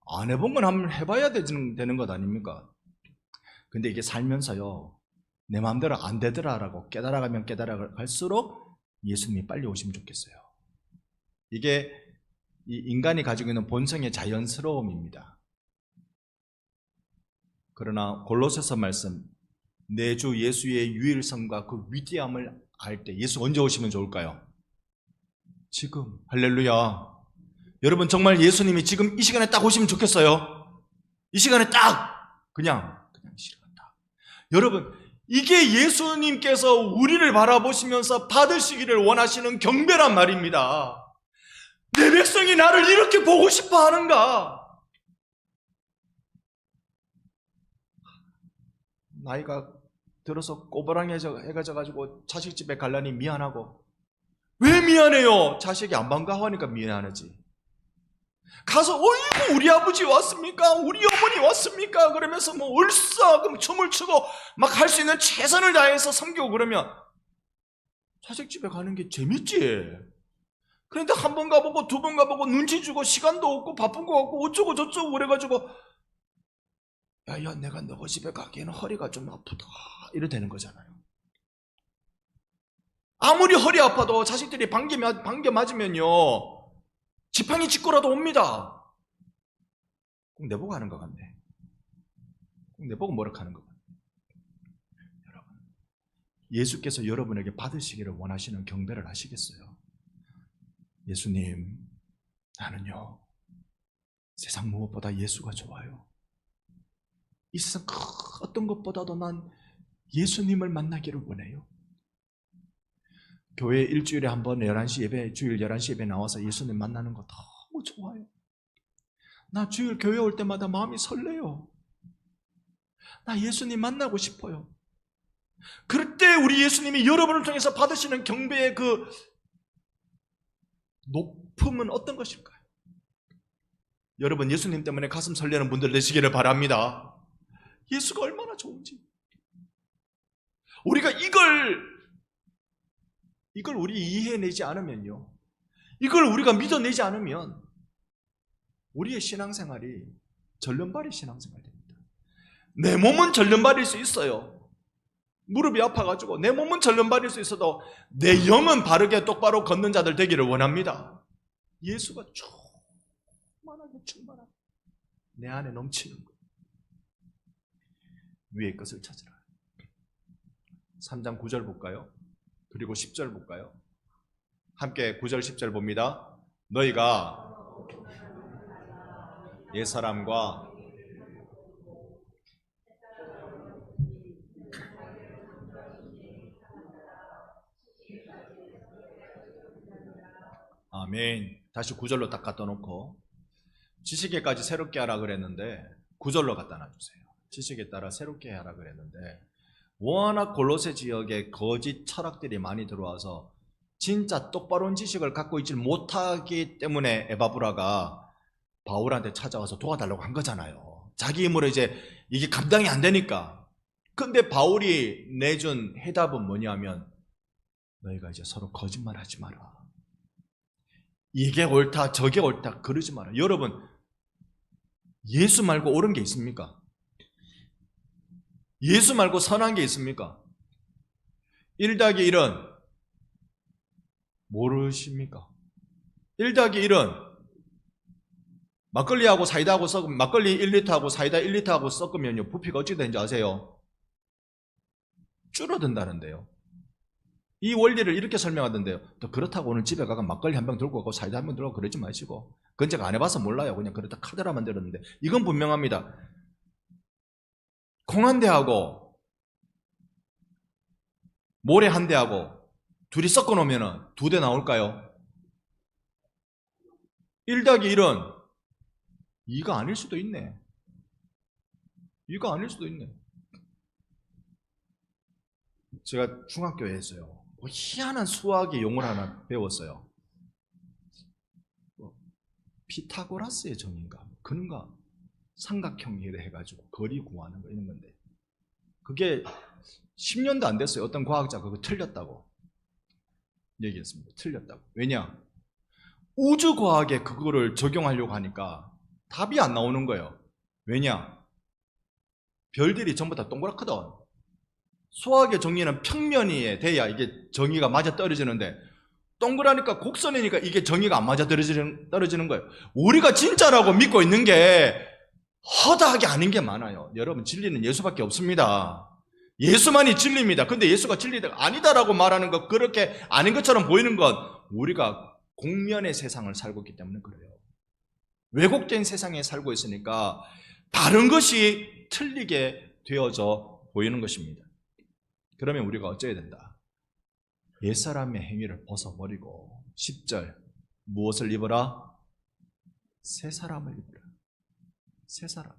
안 해본 건 한번 해봐야 되는 것 아닙니까? 근데 이게 살면서요, 내 마음대로 안 되더라라고 깨달아가면 깨달아갈수록 예수님이 빨리 오시면 좋겠어요. 이게 이 인간이 가지고 있는 본성의 자연스러움입니다. 그러나 골로새서 말씀, 내 주 예수의 유일성과 그 위대함을 알 때 예수 언제 오시면 좋을까요? 지금. 할렐루야. 여러분 정말 예수님이 지금 이 시간에 딱 오시면 좋겠어요. 이 시간에 딱 그냥 이 시간에 딱. 여러분 이게 예수님께서 우리를 바라보시면서 받으시기를 원하시는 경배란 말입니다. 내 백성이 나를 이렇게 보고 싶어 하는가? 나이가 들어서 꼬부랑해져가지고 자식 집에 갈라니 미안하고, 왜 미안해요? 자식이 안 반가워하니까 미안하지. 가서 어이구 우리 아버지 왔습니까? 우리 어머니 왔습니까? 그러면서 뭐 얼싸 춤을 추고 막 할 수 있는 최선을 다해서 섬기고 그러면 자식 집에 가는 게 재밌지. 그런데 한 번 가보고 두 번 가보고 눈치 주고 시간도 없고 바쁜 거 같고 어쩌고 저쩌고 그래가지고 야 내가 너 집에 가기에는 허리가 좀 아프다 이래 되는 거잖아요. 아무리 허리 아파도 자식들이 반겨 맞으면요 지팡이 짚고라도 옵니다. 꼭 내보고 하는 것 같네. 꼭 내보고 뭐라 하는 것 같네. 여러분 예수께서 여러분에게 받으시기를 원하시는 경배를 하시겠어요? 예수님, 나는요 세상 무엇보다 예수가 좋아요. 이 세상 그 어떤 것보다도 난 예수님을 만나기를 원해요. 교회 일주일에 한 번 11시 예배, 주일 11시 예배 나와서 예수님 만나는 거 너무 좋아요. 나 주일 교회 올 때마다 마음이 설레요. 나 예수님 만나고 싶어요. 그럴 때 우리 예수님이 여러분을 통해서 받으시는 경배의 그 높음은 어떤 것일까요? 여러분 예수님 때문에 가슴 설레는 분들 되시기를 바랍니다. 예수가 얼마나 좋은지. 우리가 이걸 우리 이해내지 않으면요, 이걸 우리가 믿어내지 않으면 우리의 신앙생활이 절름발이 신앙생활 됩니다. 내 몸은 절름발일 수 있어요. 무릎이 아파가지고 내 몸은 절름발일 수 있어도 내 영은 바르게 똑바로 걷는 자들 되기를 원합니다. 예수가 충만하게 내 안에 넘치는 거예요. 위의 것을 찾으라. 3장 9절 볼까요? 그리고 10절 볼까요? 함께 9절 10절 봅니다. 너희가 옛사람과 아멘. 다시 9절로 딱 갖다 놓고 지식에까지 새롭게 하라 그랬는데 9절로 갖다 놔주세요. 지식에 따라 새롭게 하라 그랬는데 워낙 골로새 지역에 거짓 철학들이 많이 들어와서 진짜 똑바른 지식을 갖고 있지 못하기 때문에 에바브라가 바울한테 찾아와서 도와달라고 한 거잖아요. 자기 힘으로 이제 이게 감당이 안 되니까. 근데 바울이 내준 해답은 뭐냐면 너희가 이제 서로 거짓말하지 마라. 이게 옳다 저게 옳다 그러지 마라. 여러분 예수 말고 옳은 게 있습니까? 예수 말고 선한 게 있습니까? 1 더하기 1은 모르십니까? 1 더하기 1은 막걸리하고 사이다하고 섞으면 막걸리 1리터하고 사이다 1리터하고 섞으면요 부피가 어찌 되는지 아세요? 줄어든다는데요. 이 원리를 이렇게 설명하던데요. 또 그렇다고 오늘 집에 가서 막걸리 한 병 들고 가고 사이다 한 병 들고 가고 그러지 마시고, 그건 제가 안 해봐서 몰라요. 그냥 그렇다 카드라만 들었는데 이건 분명합니다. 콩 한 대하고 모래 한 대하고 둘이 섞어 놓으면 2대 나올까요? 1 더하기 1은 2가 아닐 수도 있네. 2가 아닐 수도 있네. 제가 중학교에 했어요. 희한한 수학의 용어를 하나 배웠어요. 피타고라스의 정인가? 근과 삼각형이라 해가지고 거리 구하는 거 이런 건데 그게 10년도 안 됐어요. 어떤 과학자가 그거 틀렸다고 얘기했습니다. 틀렸다고. 왜냐? 우주과학에 그거를 적용하려고 하니까 답이 안 나오는 거예요. 왜냐? 별들이 전부 다 동그랗거든. 수학의 정리는 평면이 돼야 이게 정의가 맞아 떨어지는데, 동그라니까 곡선이니까 이게 정의가 안 맞아 떨어지는 거예요. 우리가 진짜라고 믿고 있는 게 허다하게 아닌 게 많아요. 여러분, 진리는 예수밖에 없습니다. 예수만이 진리입니다. 근데 예수가 진리가 아니다라고 말하는 것, 그렇게 아닌 것처럼 보이는 건 우리가 공면의 세상을 살고 있기 때문에 그래요. 왜곡된 세상에 살고 있으니까 다른 것이 틀리게 되어져 보이는 것입니다. 그러면 우리가 어찌해야 된다? 옛사람의 행위를 벗어버리고 10절 무엇을 입어라? 새 사람을 입어라. 새 사람.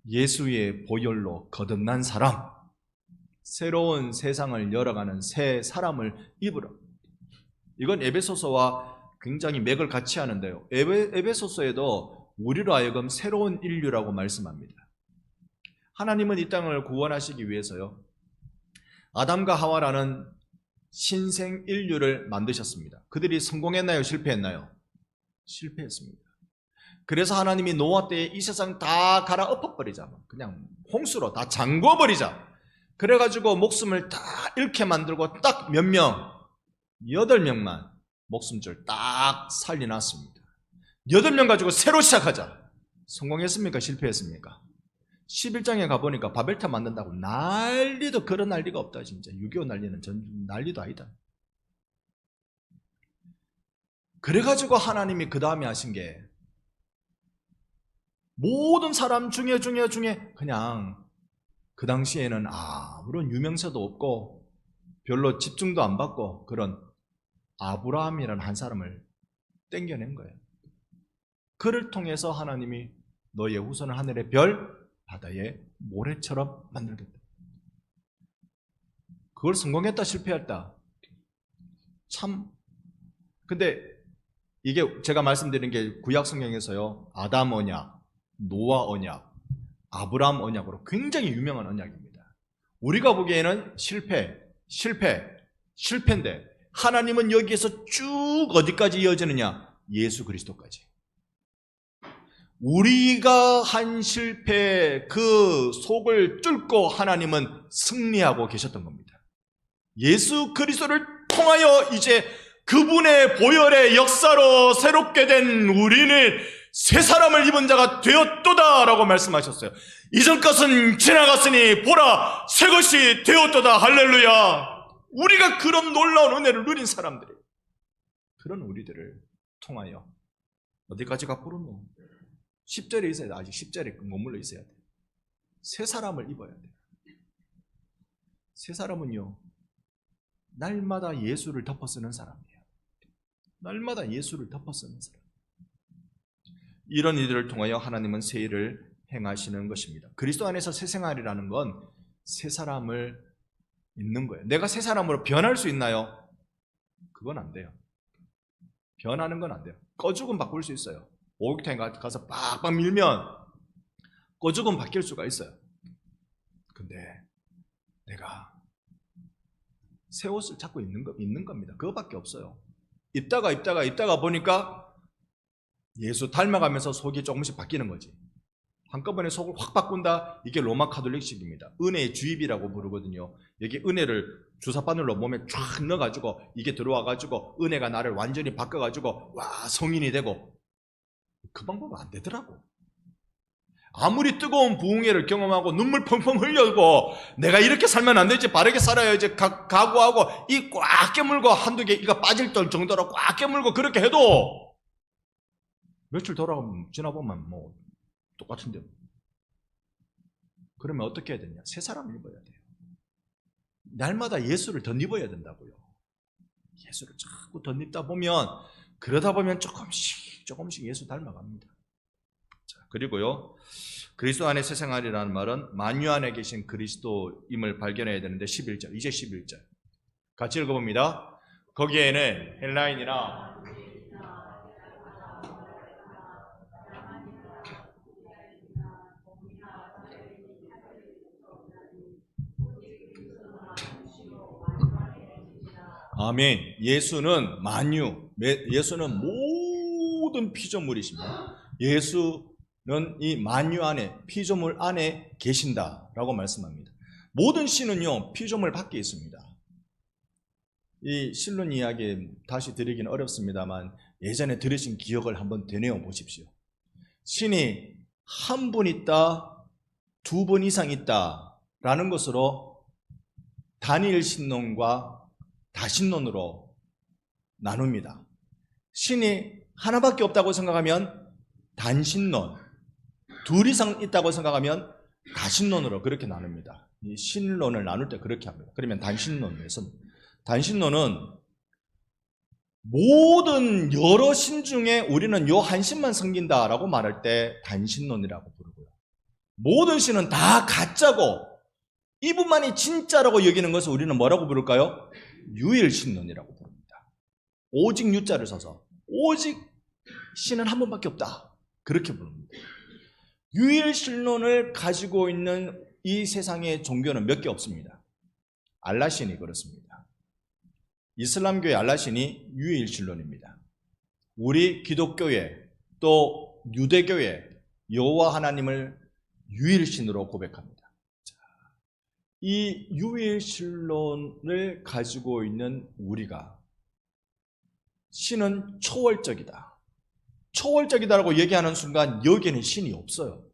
예수의 보혈로 거듭난 사람, 새로운 세상을 열어가는 새 사람을 입으라. 이건 에베소서와 굉장히 맥을 같이 하는데요. 에베소서에도 우리로 하여금 새로운 인류라고 말씀합니다. 하나님은 이 땅을 구원하시기 위해서요, 아담과 하와라는 신생 인류를 만드셨습니다. 그들이 성공했나요? 실패했나요? 실패했습니다. 그래서 하나님이 노아 때에 이 세상 다 갈아 엎어버리자, 그냥 홍수로 다 잠궈버리자, 그래가지고 목숨을 다 잃게 만들고 딱 몇 명? 8명만 목숨줄 딱 살려놨습니다. 8명 가지고 새로 시작하자. 성공했습니까? 실패했습니까? 11장에 가보니까 바벨탑 만든다고 난리도, 그런 난리가 없다. 진짜 6.25 난리는 난리도 아니다. 그래가지고 하나님이 그 다음에 하신 게, 모든 사람 중에 그냥 그 당시에는 아무런 유명세도 없고 별로 집중도 안 받고 그런 아브라함이라는 한 사람을 땡겨낸 거예요. 그를 통해서 하나님이 너의 후손은 하늘의 별, 바다의 모래처럼 만들겠다. 그걸 성공했다 실패했다, 참. 근데 이게 제가 말씀드린 게 구약 성경에서요, 아담 언약, 노아 언약, 아브라함 언약으로 굉장히 유명한 언약입니다. 우리가 보기에는 실패인데 하나님은 여기에서 쭉 어디까지 이어지느냐? 예수 그리스도까지. 우리가 한 실패 그 속을 뚫고 하나님은 승리하고 계셨던 겁니다. 예수 그리스도를 통하여 이제 그분의 보혈의 역사로 새롭게 된 우리는 새 사람을 입은 자가 되었도다 라고 말씀하셨어요. 이전 것은 지나갔으니 보라 새 것이 되었도다. 할렐루야. 우리가 그런 놀라운 은혜를 누린 사람들이, 그런 우리들을 통하여 어디까지 가꾸르노? 10절에 있어야 돼. 아직 10절에 머물러 있어야 돼. 새 사람을 입어야 돼. 새 사람은요, 날마다 예수를 덮어쓰는 사람이에요. 날마다 예수를 덮어쓰는 사람. 이런 이들을 통하여 하나님은 새 일을 행하시는 것입니다. 그리스도 안에서 새 생활이라는 건 새 사람을 입는 거예요. 내가 새 사람으로 변할 수 있나요? 그건 안 돼요. 변하는 건 안 돼요. 꺼죽은 바꿀 수 있어요. 목욕탕에 가서 빡빡 밀면 꺼죽은 바뀔 수가 있어요. 근데 내가 새 옷을 자꾸 입는 겁니다. 그거밖에 없어요. 입다가 보니까 예수 닮아가면서 속이 조금씩 바뀌는 거지. 한꺼번에 속을 확 바꾼다? 이게 로마 카톨릭식입니다. 은혜의 주입이라고 부르거든요. 여기 은혜를 주사바늘로 몸에 쫙 넣어가지고 이게 들어와가지고 은혜가 나를 완전히 바꿔가지고 와 성인이 되고, 그 방법은 안 되더라고. 아무리 뜨거운 부흥회를 경험하고 눈물 펑펑 흘려고 내가 이렇게 살면 안 되지, 바르게 살아야지 각오하고 이 꽉 깨물고 한두 개 이가 빠질 정도로 꽉 깨물고 그렇게 해도 며칠 지나보면 뭐 똑같은데. 그러면 어떻게 해야 되냐? 새 사람을 입어야 돼요. 날마다 예수를 덧입어야 된다고요. 예수를 자꾸 덧입다 보면, 그러다 보면 조금씩 예수 닮아갑니다. 자, 그리고요, 그리스도 안에 새 생활이라는 말은 만유 안에 계신 그리스도임을 발견해야 되는데 11절, 이제 11절 같이 읽어봅니다. 거기에는 헬라인이나 아멘. 예수는 만유, 예수는 모든 피조물이십니다. 예수는 이 만유 안에, 피조물 안에 계신다라고 말씀합니다. 모든 신은요, 피조물 밖에 있습니다. 이 신론 이야기 다시 드리기는 어렵습니다만 예전에 들으신 기억을 한번 되뇌어 보십시오. 신이 한 분 있다, 두 분 이상 있다라는 것으로 단일 신론과 다신론으로 나눕니다. 신이 하나밖에 없다고 생각하면 단신론, 둘 이상 있다고 생각하면 다신론으로 그렇게 나눕니다. 이 신론을 나눌 때 그렇게 합니다. 그러면 단신론에서 단신론은 모든 여러 신 중에 우리는 요 한 신만 섬긴다라고 말할 때 단신론이라고 부르고요. 모든 신은 다 가짜고 이분만이 진짜라고 여기는 것을 우리는 뭐라고 부를까요? 유일신론이라고 부릅니다. 오직 유자를 써서 오직 신은 한 분밖에 없다. 그렇게 부릅니다. 유일신론을 가지고 있는 이 세상의 종교는 몇 개 없습니다. 알라신이 그렇습니다. 이슬람교의 알라신이 유일신론입니다. 우리 기독교회 또 유대교회 여호와 하나님을 유일신으로 고백합니다. 이 유일신론을 가지고 있는 우리가 신은 초월적이다. 초월적이다라고 얘기하는 순간 여기에는 신이 없어요.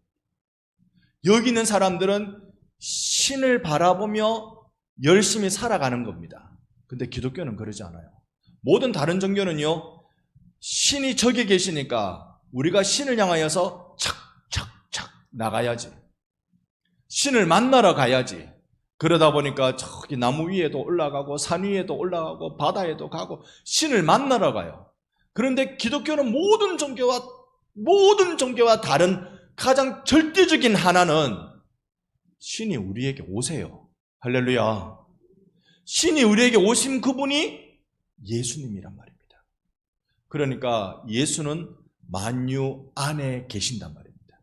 여기 있는 사람들은 신을 바라보며 열심히 살아가는 겁니다. 근데 기독교는 그러지 않아요. 모든 다른 종교는요, 신이 저기 계시니까 우리가 신을 향하여서 착착착 나가야지. 신을 만나러 가야지. 그러다 보니까 저기 나무 위에도 올라가고 산 위에도 올라가고 바다에도 가고 신을 만나러 가요. 그런데 기독교는 모든 종교와 다른 가장 절대적인 하나는 신이 우리에게 오세요. 할렐루야. 신이 우리에게 오신 그분이 예수님이란 말입니다. 그러니까 예수는 만유 안에 계신단 말입니다.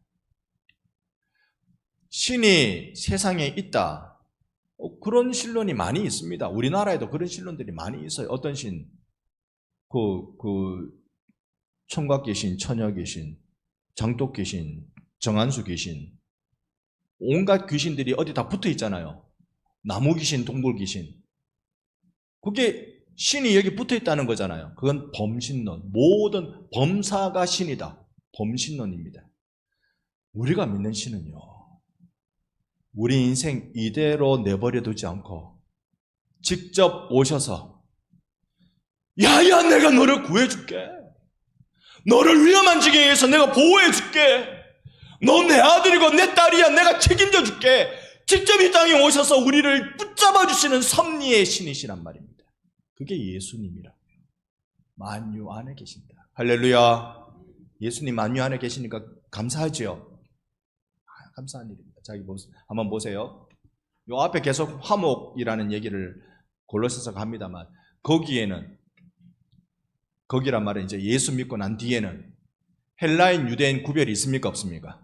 신이 세상에 있다. 그런 신론이 많이 있습니다. 우리나라에도 그런 신론들이 많이 있어요. 어떤 신? 청각 귀신, 처녀 귀신, 장독 귀신, 정한수 귀신, 온갖 귀신들이 어디 다 붙어 있잖아요. 나무 귀신, 동굴 귀신. 그게 신이 여기 붙어 있다는 거잖아요. 그건 범신론. 모든 범사가 신이다. 범신론입니다. 우리가 믿는 신은요, 우리 인생 이대로 내버려 두지 않고 직접 오셔서 야야 내가 너를 구해줄게. 너를 위험한 지경에서 내가 보호해줄게. 너 내 아들이고 내 딸이야. 내가 책임져 줄게. 직접 이 땅에 오셔서 우리를 붙잡아 주시는 섭리의 신이시란 말입니다. 그게 예수님이라고요. 만유 안에 계신다. 할렐루야. 예수님 만유 안에 계시니까 감사하지요. 감사한 일입니다. 자기 한번 보세요. 요 앞에 계속 화목이라는 얘기를 골로새서 합니다만 거기란 말은 이제 예수 믿고 난 뒤에는 헬라인, 유대인 구별이 있습니까? 없습니까?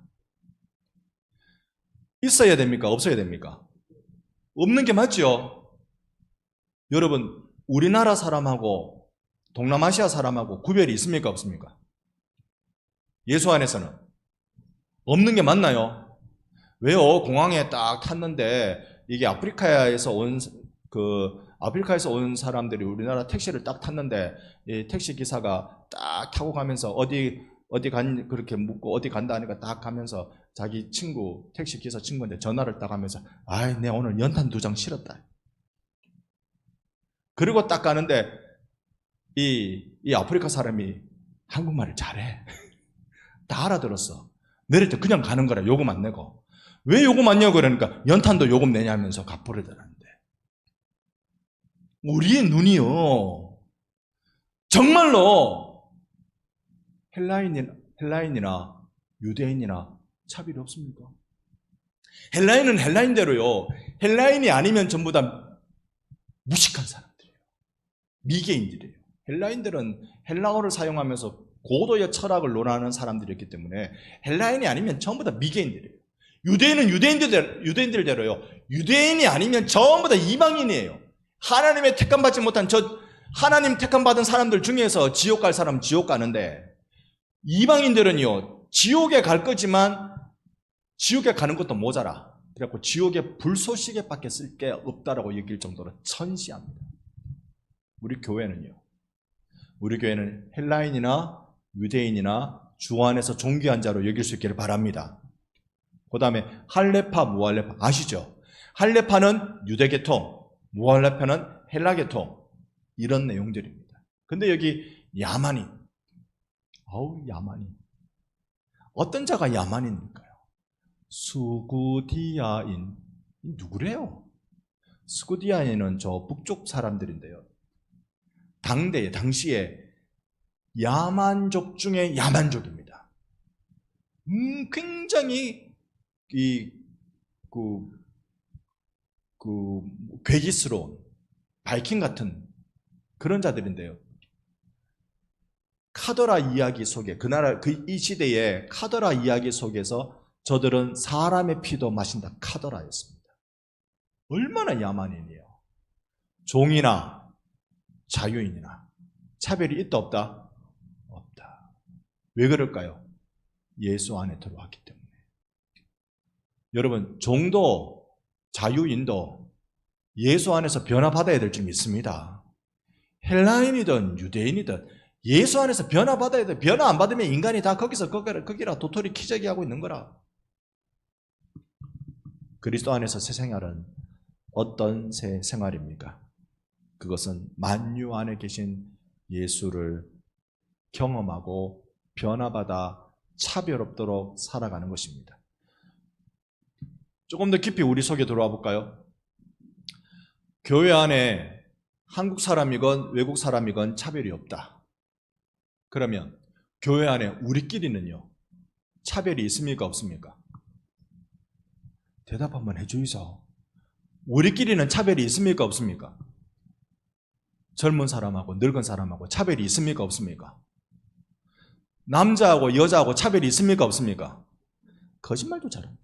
있어야 됩니까? 없어야 됩니까? 없는 게 맞죠? 여러분, 우리나라 사람하고 동남아시아 사람하고 구별이 있습니까? 없습니까? 예수 안에서는 없는 게 맞나요? 왜요? 공항에 딱 탔는데 이게 아프리카에서 온 사람들이 우리나라 택시를 딱 탔는데 이 택시 기사가 딱 타고 가면서 그렇게 묻고 어디 간다 하니까 딱 가면서 자기 친구, 택시 기사 친구인데 전화를 딱 하면서 내가 오늘 연탄 2장 실었다. 그리고 딱 가는데 이 아프리카 사람이 한국말을 잘해. 다 알아들었어. 내릴 때 그냥 가는 거라. 요금 안 내고. 왜 요금 안 내고 그러니까 연탄도 요금 내냐면서 갚으려더라는데. 우리의 눈이요, 정말로 헬라인이나 유대인이나 차별이 없습니까? 헬라인은 헬라인대로요, 헬라인이 아니면 전부 다 무식한 사람들이에요. 미개인들이에요. 헬라인들은 헬라어를 사용하면서 고도의 철학을 논하는 사람들이었기 때문에 헬라인이 아니면 전부 다 미개인들이에요. 유대인은 유대인들대로요, 유대인이 아니면 전부 다 이방인이에요. 하나님의 택함받지 못한 하나님 택함받은 사람들 중에서 지옥 갈 사람 지옥 가는데, 이방인들은요 지옥에 갈 거지만 지옥에 가는 것도 모자라. 그래갖고 지옥의 불쏘시개 밖에 쓸 게 없다라고 여길 정도로 천시합니다. 우리 교회는 헬라인이나 유대인이나 주 안에서 존귀한 자로 여길 수 있기를 바랍니다. 그 다음에 할레파, 무할레파 아시죠? 할레파는 유대계통, 무할레파는 헬라계통, 이런 내용들입니다. 근데 여기 야만인, 야만인, 어떤 자가 야만인일까요? 스구디아인, 누구래요? 스구디아인은 저 북쪽 사람들인데요, 당시에 야만족 중에 야만족입니다. 굉장히 괴기스러운 바이킹 같은 그런 자들인데요. 카더라 이야기 속에 이 시대의 카더라 이야기 속에서 저들은 사람의 피도 마신다 카더라였습니다. 얼마나 야만인이에요. 종이나 자유인이나 차별이 있다 없다? 없다. 왜 그럴까요? 예수 안에 들어왔기 때문에. 여러분, 종도 자유인도 예수 안에서 변화받아야 될 줄 믿습니다. 헬라인이든 유대인이든 예수 안에서 변화받아야 돼. 변화 안 받으면 인간이 다 거기라 도토리 키재기 하고 있는 거라. 그리스도 안에서 새 생활은 어떤 새 생활입니까? 그것은 만유 안에 계신 예수를 경험하고 변화받아 차별 없도록 살아가는 것입니다. 조금 더 깊이 우리 속에 들어와 볼까요? 교회 안에 한국 사람이건 외국 사람이건 차별이 없다. 그러면 교회 안에 우리끼리는요, 차별이 있습니까? 없습니까? 대답 한번 해주이소. 우리끼리는 차별이 있습니까? 없습니까? 젊은 사람하고 늙은 사람하고 차별이 있습니까? 없습니까? 남자하고 여자하고 차별이 있습니까? 없습니까? 거짓말도 잘한다.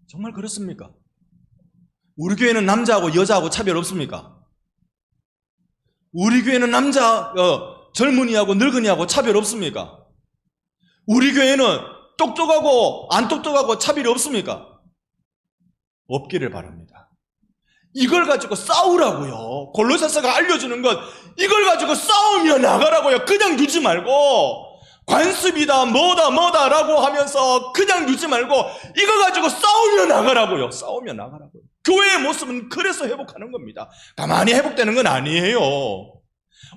정말 그렇습니까? 우리 교회는 남자하고 여자하고 차별 없습니까? 우리 교회는 젊은이하고 늙은이하고 차별 없습니까? 우리 교회는 똑똑하고 안 똑똑하고 차별이 없습니까? 없기를 바랍니다. 이걸 가지고 싸우라고요. 골로새서가 알려주는 것, 이걸 가지고 싸우며 나가라고요. 그냥 두지 말고 관습이다 뭐다라고 하면서 그냥 두지 말고 이거 가지고 싸우며 나가라고요. 싸우며 나가라고요. 교회의 모습은 그래서 회복하는 겁니다. 가만히 회복되는 건 아니에요.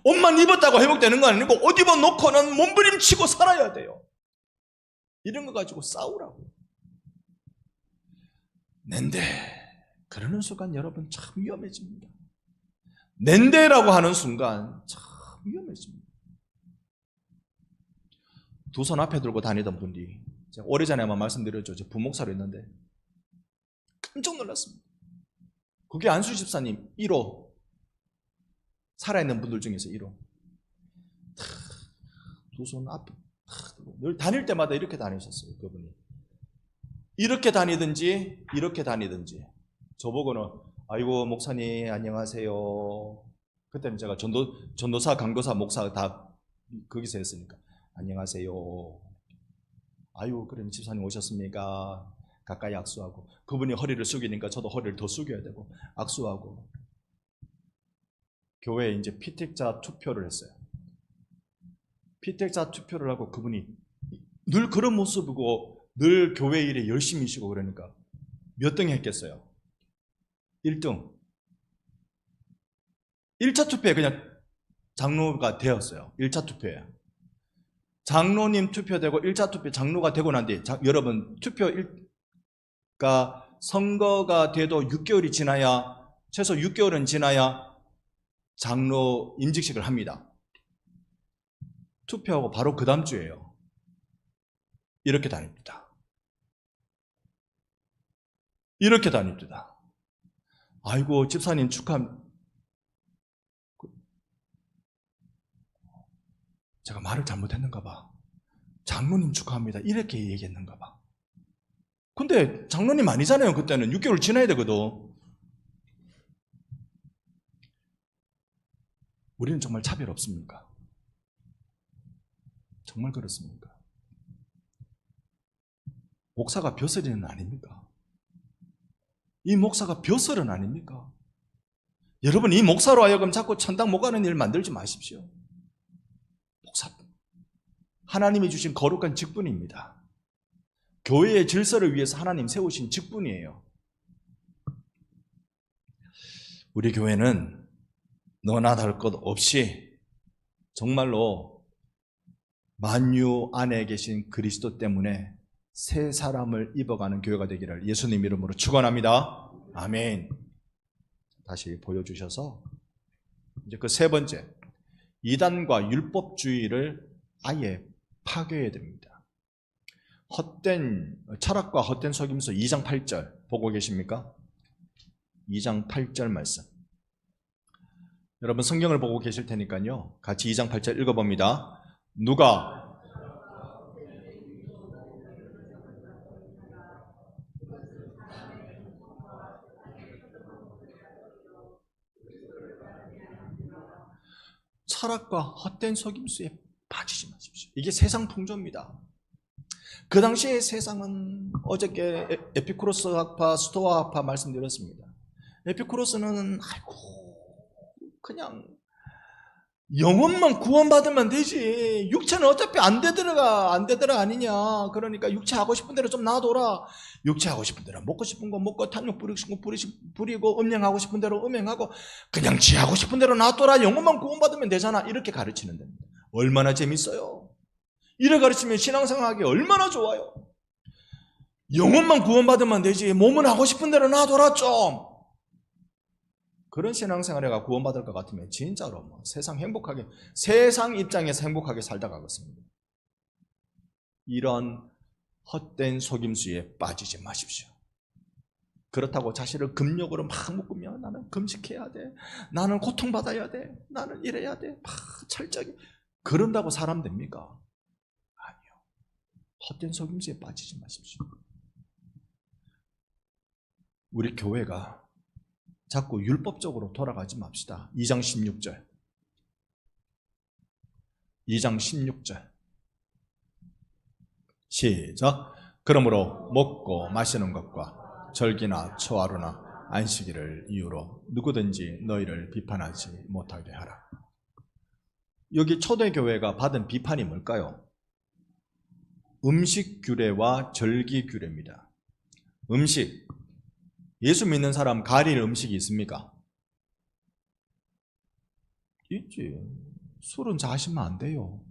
옷만 입었다고 회복되는 건 아니고 옷 입어놓고는 몸부림치고 살아야 돼요. 이런 거 가지고 싸우라고요. 낸데 그러는 순간 여러분 참 위험해집니다. 낸데라고 하는 순간 참 위험해집니다. 두 손 앞에 들고 다니던 분이 제가 오래전에 한번 말씀드렸죠. 제 부목사로 있는데 깜짝 놀랐습니다. 그게 안수 집사님 1호, 살아있는 분들 중에서 1호. 두 손 앞에 늘 다닐 때마다 이렇게 다니셨어요. 그분이 이렇게 다니든지 이렇게 다니든지. 저보고는 아이고 목사님 안녕하세요. 그때는 제가 전도사, 강도사, 목사 다 거기서 했으니까 안녕하세요. 아유 그럼 집사님 오셨습니까? 가까이 악수하고, 그분이 허리를 숙이니까 저도 허리를 더 숙여야 되고 악수하고. 교회에 이제 피택자 투표를 했어요. 피택자 투표를 하고 그분이 늘 그런 모습이고 늘 교회 일에 열심히시고 그러니까 몇 등 했겠어요? 1등. 1차 투표에 그냥 장로가 되었어요. 1차 투표에. 장로님 투표되고 1차 투표 장로가 되고 난 뒤에 여러분 투표가 선거가 돼도 6개월이 지나야, 최소 6개월은 지나야 장로 임직식을 합니다. 투표하고 바로 그 다음 주예요. 이렇게 다닙니다. 이렇게 다닙니다. 아이고 집사님 축하합니다. 제가 말을 잘못했는가 봐. 장로님 축하합니다. 이렇게 얘기했는가 봐. 근데 장로님 아니잖아요. 그때는 6개월 지나야 되거든. 우리는 정말 차별 없습니까? 정말 그렇습니까? 목사가 벼슬이는 아닙니까? 이 목사가 벼슬은 아닙니까? 여러분, 이 목사로 하여금 자꾸 천당 못 가는 일 만들지 마십시오. 목사, 하나님이 주신 거룩한 직분입니다. 교회의 질서를 위해서 하나님 세우신 직분이에요. 우리 교회는 너나 다를 것 없이 정말로 만유 안에 계신 그리스도 때문에 새 사람을 입어가는 교회가 되기를 예수님 이름으로 축원합니다. 아멘. 다시 보여주셔서 이제 그 세 번째, 이단과 율법주의를 아예 파괴해야 됩니다. 헛된 철학과 헛된 속임수 2장 8절 보고 계십니까? 2장 8절 말씀. 여러분 성경을 보고 계실 테니까요, 같이 2장 8절 읽어봅니다. 누가 철학과 헛된 속임수에 빠지지 마십시오. 이게 세상 풍조입니다. 그 당시의 세상은 어저께 에피쿠로스 학파, 스토아 학파 말씀드렸습니다. 에피쿠로스는 그냥 영혼만 구원받으면 되지, 육체는 어차피 안 되더라 아니냐, 그러니까 육체 하고 싶은 대로 좀 놔둬라, 육체 하고 싶은 대로 먹고 싶은 거 먹고 탐욕 부리고 음행하고 싶은 대로 음행하고 그냥 지 하고 싶은 대로 놔둬라, 영혼만 구원받으면 되잖아, 이렇게 가르치는 겁니다. 얼마나 재밌어요. 이래 가르치면 신앙생활하기 얼마나 좋아요. 영혼만 구원받으면 되지 몸은 하고 싶은 대로 놔둬라 좀. 그런 신앙생활에가 구원받을 것 같으면 진짜로 세상 입장에서 행복하게 살다 가겠습니다. 이런 헛된 속임수에 빠지지 마십시오. 그렇다고 자신을 금욕으로 막 묶으면 나는 금식해야 돼, 나는 고통받아야 돼, 나는 이래야 돼, 막 철저하게 그런다고 사람 됩니까? 아니요. 헛된 속임수에 빠지지 마십시오. 우리 교회가 자꾸 율법적으로 돌아가지 맙시다. 2장 16절. 2장 16절. 시작. 그러므로 먹고 마시는 것과 절기나 초하루나 안식일을 이유로 누구든지 너희를 비판하지 못하게 하라. 여기 초대교회가 받은 비판이 뭘까요? 음식 규례와 절기 규례입니다. 음식. 예수 믿는 사람 가릴 음식이 있습니까? 있지. 술은 자시면 안 돼요.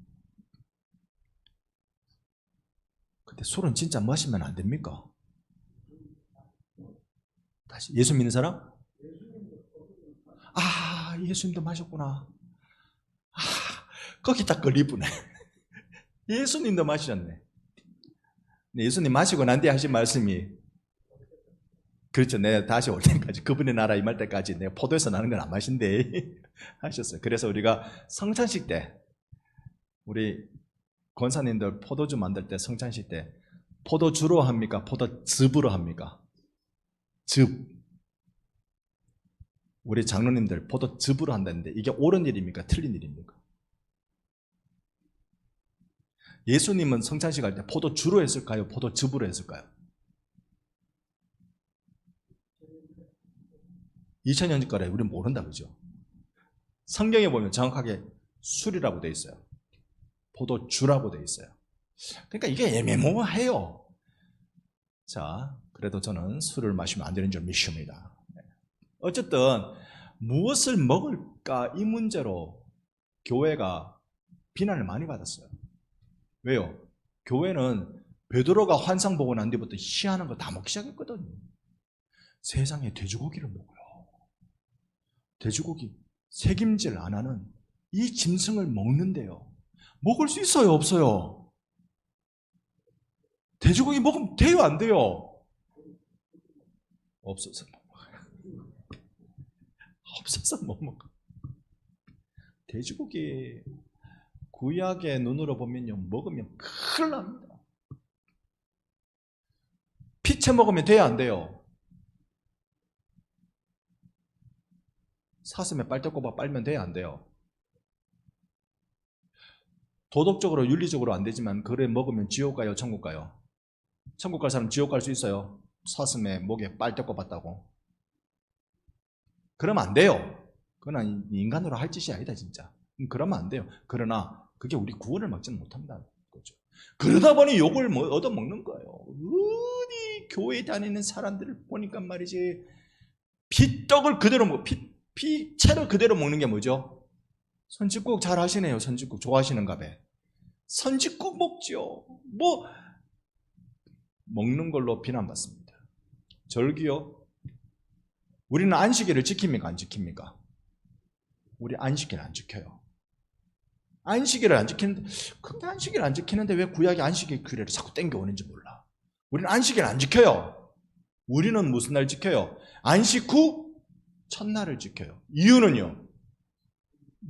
근데 술은 진짜 마시면 안 됩니까? 다시, 예수 믿는 사람? 아, 예수님도 마셨구나. 아, 거기 딱 걸리부네. 예수님도 마셨네. 예수님 마시고 난 뒤에 하신 말씀이, 그렇죠. 내가 다시 올 때까지, 그분의 나라 임할 때까지 내가 포도에서 나는 건 안 마신대 하셨어요. 그래서 우리가 성찬식 때, 우리 권사님들 포도주 만들 때, 성찬식 때 포도주로 합니까? 포도즙으로 합니까? 즙. 우리 장로님들 포도즙으로 한다는데 이게 옳은 일입니까? 틀린 일입니까? 예수님은 성찬식 할 때 포도주로 했을까요? 포도즙으로 했을까요? 2000년 전까지 우리는 모른다, 그죠? 성경에 보면 정확하게 술이라고 되어 있어요. 포도주라고 되어 있어요. 그러니까 이게 애매모호해요. 자, 그래도 저는 술을 마시면 안 되는 줄 믿습니다. 어쨌든 무엇을 먹을까 이 문제로 교회가 비난을 많이 받았어요. 왜요? 교회는 베드로가 환상 보고 난 뒤부터 희한한 거 다 먹기 시작했거든요. 세상에 돼지고기를 먹어요. 돼지고기 색임질 안 하는 이 짐승을 먹는데요. 먹을 수 있어요, 없어요? 돼지고기 먹으면 돼요, 안 돼요? 없어서 못 먹어요. 없어서 못 먹어. 돼지고기 구약의 눈으로 보면요, 먹으면 큰일 납니다. 피채 먹으면 돼요, 안 돼요? 사슴에 빨대 꼽아 빨면 돼요, 안 돼요? 도덕적으로 윤리적으로 안 되지만 그래 먹으면 지옥 가요, 천국 가요? 천국 갈 사람 지옥 갈 수 있어요? 사슴의 목에 빨대 꼽았다고. 그러면 안 돼요. 그건 인간으로 할 짓이 아니다 진짜. 그러면 안 돼요. 그러나 그게 우리 구원을 막지는 못한다는 거죠. 그러다 보니 욕을 얻어먹는 거예요. 어디 교회 다니는 사람들을 보니까 말이지, 피떡을 그대로 먹고 피채를 그대로 먹는 게 뭐죠? 선짓국 잘 하시네요. 선짓국 좋아하시는가 봐. 선짓국 먹죠. 뭐 먹는 걸로 비난받습니다. 절기요? 우리는 안식일을 지킵니까? 안 지킵니까? 우리 안식일 안 지켜요. 안식일을 안 지키는데, 근데 안식일 안 지키는데 왜 구약의 안식일 규례를 자꾸 땡겨오는지 몰라. 우리는 안식일 안 지켜요. 우리는 무슨 날 지켜요? 안식 후 첫날을 지켜요. 이유는요,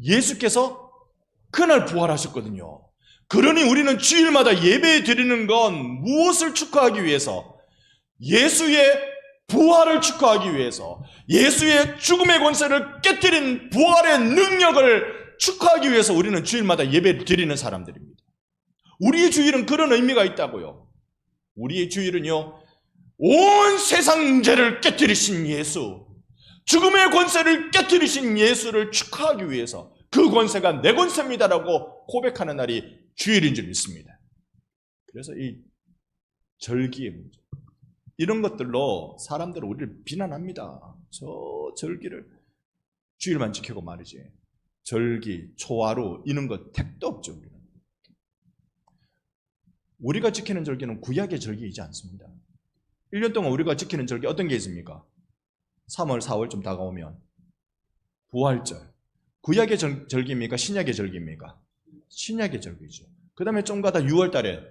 예수께서 그날 부활하셨거든요. 그러니 우리는 주일마다 예배 드리는 건 무엇을 축하하기 위해서? 예수의 부활을 축하하기 위해서, 예수의 죽음의 권세를 깨뜨린 부활의 능력을 축하하기 위해서 우리는 주일마다 예배를 드리는 사람들입니다. 우리의 주일은 그런 의미가 있다고요. 우리의 주일은요, 온 세상 죄를 깨뜨리신 예수, 죽음의 권세를 깨뜨리신 예수를 축하하기 위해서 그 권세가 내 권세입니다라고 고백하는 날이 주일인 줄 믿습니다. 그래서 이 절기의 문제, 이런 것들로 사람들은 우리를 비난합니다. 저 절기를 주일만 지키고 말이지, 절기, 초하루 이런 것 택도 없죠. 우리가 지키는 절기는 구약의 절기이지 않습니다. 1년 동안 우리가 지키는 절기 어떤 게 있습니까? 3월, 4월 좀 다가오면 부활절. 구약의 절기입니까? 신약의 절기입니까? 신약의 절기죠. 그 다음에 좀 가다 6월 달에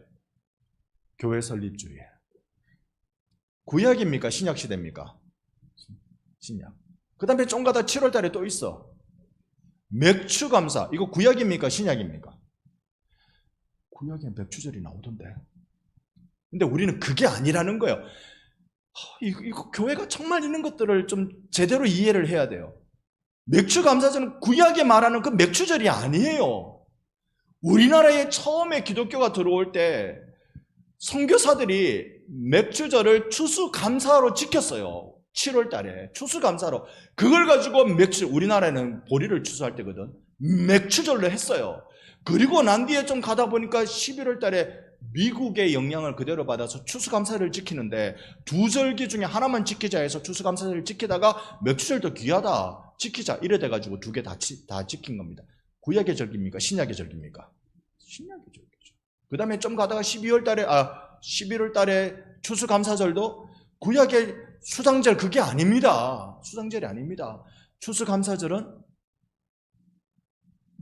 교회 설립주일. 구약입니까? 신약 시대입니까? 신약. 그 다음에 좀 가다 7월 달에 또 있어. 맥주 감사. 이거 구약입니까? 신약입니까? 구약에 맥주절이 나오던데. 근데 우리는 그게 아니라는 거예요. 이거 교회가 정말 있는 것들을 좀 제대로 이해를 해야 돼요. 맥주 감사절은 구약에 말하는 그 맥주절이 아니에요. 우리나라에 처음에 기독교가 들어올 때 선교사들이 맥주절을 추수감사로 지켰어요. 7월 달에 추수감사로. 그걸 가지고 맥주, 우리나라에는 보리를 추수할 때거든. 맥주절로 했어요. 그리고 난 뒤에 좀 가다 보니까 11월 달에 미국의 영향을 그대로 받아서 추수감사를 지키는데, 두 절기 중에 하나만 지키자 해서 추수감사를 지키다가 맥주절도 귀하다, 지키자 이래 돼가지고 두 개 다 지킨 겁니다. 구약의 절기입니까? 신약의 절기입니까? 신약의 절기죠. 그 다음에 좀 가다가 11월 달에 추수감사절도 구약의 수장절, 그게 아닙니다. 수장절이 아닙니다. 추수감사절은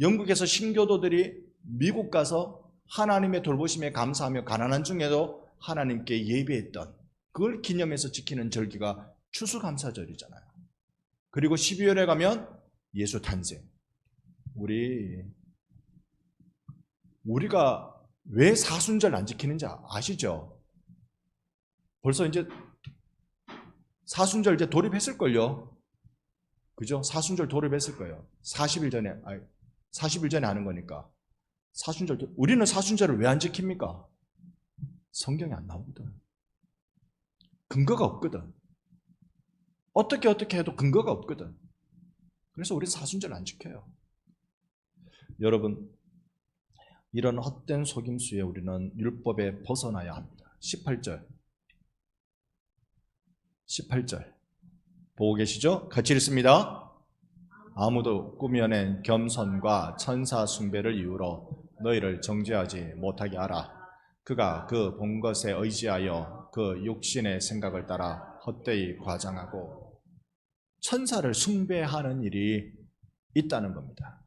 영국에서 신교도들이 미국 가서 하나님의 돌보심에 감사하며 가난한 중에도 하나님께 예배했던, 그걸 기념해서 지키는 절기가 추수감사절이잖아요. 그리고 12월에 가면 예수 탄생. 우리가 왜 사순절 안 지키는지 아시죠? 벌써 이제 사순절 이제 돌입했을걸요. 그죠? 사순절 돌입했을 거예요. 40일 전에 하는 거니까. 우리는 사순절을 왜 안 지킵니까? 성경에 안 나오거든. 근거가 없거든. 어떻게 해도 근거가 없거든. 그래서 우리는 사순절 안 지켜요. 여러분, 이런 헛된 속임수에 우리는 율법에 벗어나야 합니다. 18절 보고 계시죠? 같이 읽습니다. 아무도 꾸며낸 겸손과 천사 숭배를 이유로 너희를 정죄하지 못하게 하라. 그가 그 본 것에 의지하여 그 육신의 생각을 따라 헛되이 과장하고 천사를 숭배하는 일이 있다는 겁니다.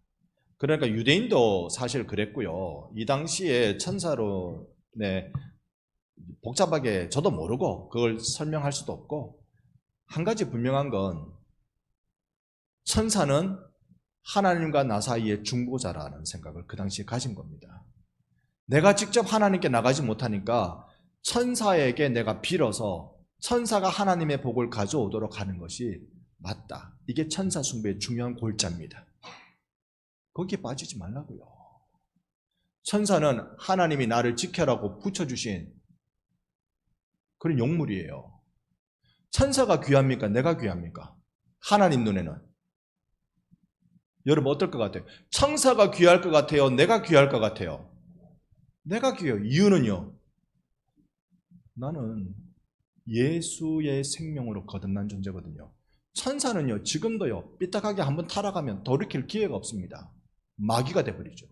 그러니까 유대인도 사실 그랬고요. 이 당시에 천사로 복잡하게 저도 모르고 그걸 설명할 수도 없고, 한 가지 분명한 건 천사는 하나님과 나 사이의 중보자라는 생각을 그 당시에 가진 겁니다. 내가 직접 하나님께 나가지 못하니까 천사에게 내가 빌어서 천사가 하나님의 복을 가져오도록 하는 것이 맞다. 이게 천사 숭배의 중요한 골자입니다. 거기에 빠지지 말라고요. 천사는 하나님이 나를 지켜라고 붙여주신 그런 용물이에요. 천사가 귀합니까? 내가 귀합니까? 하나님 눈에는. 여러분 어떨 것 같아요? 천사가 귀할 것 같아요? 내가 귀할 것 같아요? 내가 귀해요. 이유는요, 나는 예수의 생명으로 거듭난 존재거든요. 천사는요, 지금도요, 삐딱하게 한번 타락하면 돌이킬 기회가 없습니다. 마귀가 돼버리죠.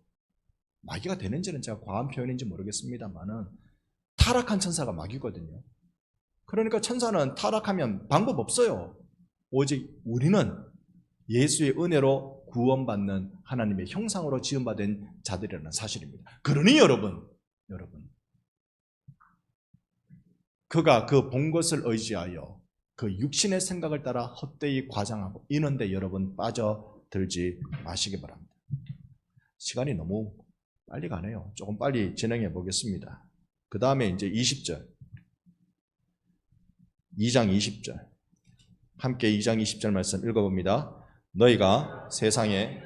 마귀가 되는지는 제가 과한 표현인지 모르겠습니다만은 타락한 천사가 마귀거든요. 그러니까 천사는 타락하면 방법 없어요. 오직 우리는 예수의 은혜로 구원받는 하나님의 형상으로 지음받은 자들이라는 사실입니다. 그러니 여러분, 그가 그 본 것을 의지하여 그 육신의 생각을 따라 헛되이 과장하고 이는데 여러분 빠져들지 마시기 바랍니다. 시간이 너무 빨리 가네요. 조금 빨리 진행해 보겠습니다. 그 다음에 이제 20절, 2장 20절, 함께 2장 20절 말씀 읽어봅니다. 너희가 세상에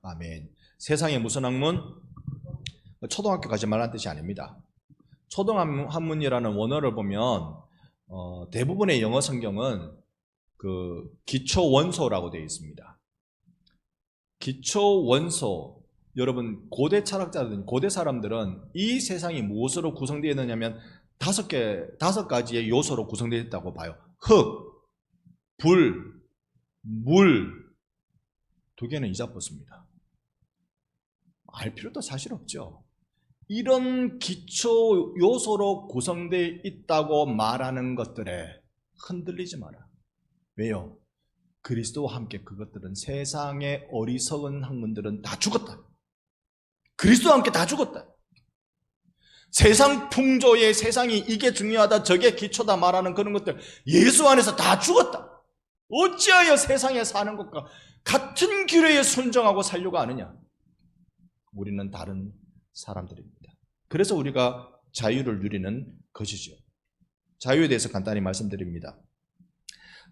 아멘. 세상에 무슨 학문? 초등학교 가지 말라는 뜻이 아닙니다. 초등학문이라는 원어를 보면 대부분의 영어 성경은 그 기초 원소라고 되어 있습니다. 기초 원소, 여러분 고대 철학자들, 고대 사람들은 이 세상이 무엇으로 구성되어 있느냐면 다섯 가지의 요소로 구성되어 있다고 봐요. 흙, 불, 물, 두 개는 이자포스입니다. 알 필요도 사실 없죠. 이런 기초 요소로 구성되어 있다고 말하는 것들에 흔들리지 마라. 왜요? 그리스도와 함께 그것들은, 세상의 어리석은 학문들은 다 죽었다. 그리스도와 함께 다 죽었다. 세상 풍조에 세상이 이게 중요하다, 저게 기초다 말하는 그런 것들 예수 안에서 다 죽었다. 어찌하여 세상에 사는 것과 같은 규례에 순종하고 살려고 하느냐? 우리는 다른 사람들입니다. 그래서 우리가 자유를 누리는 것이죠. 자유에 대해서 간단히 말씀드립니다.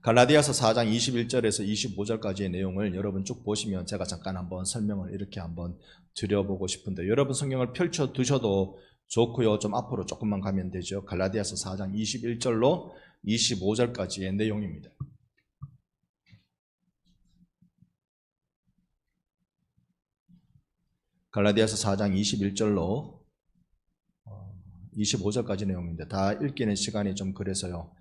갈라디아서 4장 21절에서 25절까지의 내용을 여러분 쭉 보시면 제가 잠깐 한번 설명을 이렇게 한번 드려보고 싶은데, 여러분 성경을 펼쳐 두셔도 좋고요. 좀 앞으로 조금만 가면 되죠. 갈라디아서 4장 21절로 25절까지의 내용입니다. 갈라디아서 4장 21절로 25절까지 내용인데 다 읽기는 시간이 좀 그래서요.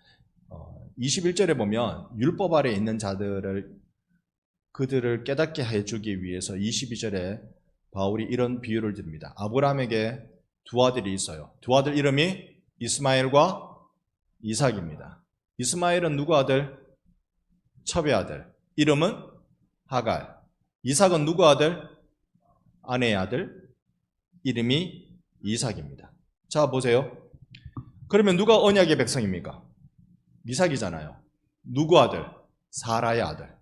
21절에 보면 율법 아래 있는 그들을 깨닫게 해주기 위해서 22절에 바울이 이런 비유를 듭니다. 아브라함에게 두 아들이 있어요. 두 아들 이름이 이스마엘과 이삭입니다. 이스마엘은 누구 아들? 첩의 아들. 이름은 하갈. 이삭은 누구 아들? 아내의 아들. 이름이 이삭입니다. 자, 보세요. 그러면 누가 언약의 백성입니까? 이삭이잖아요. 누구 아들? 사라의 아들.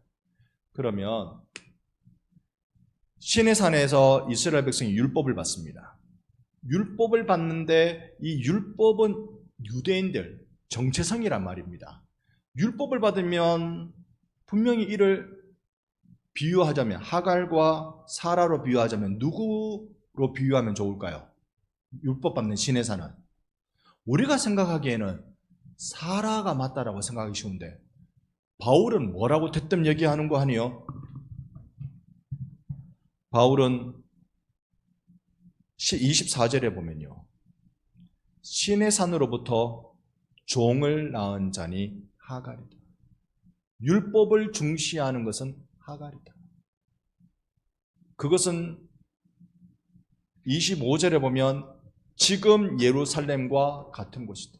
그러면 시내산에서 이스라엘 백성이 율법을 받습니다. 율법을 받는데 이 율법은 유대인들 정체성이란 말입니다. 율법을 받으면 분명히 이를 비유하자면, 하갈과 사라로 비유하자면 누구로 비유하면 좋을까요? 율법 받는 시내산은 우리가 생각하기에는 사라가 맞다라고 생각하기 쉬운데, 바울은 뭐라고 대뜸 얘기하는 거 아니요? 바울은 24절에 보면요, 시내산으로부터 종을 낳은 자니 하갈이다. 율법을 중시하는 것은 하갈이다. 그것은 25절에 보면 지금 예루살렘과 같은 곳이다.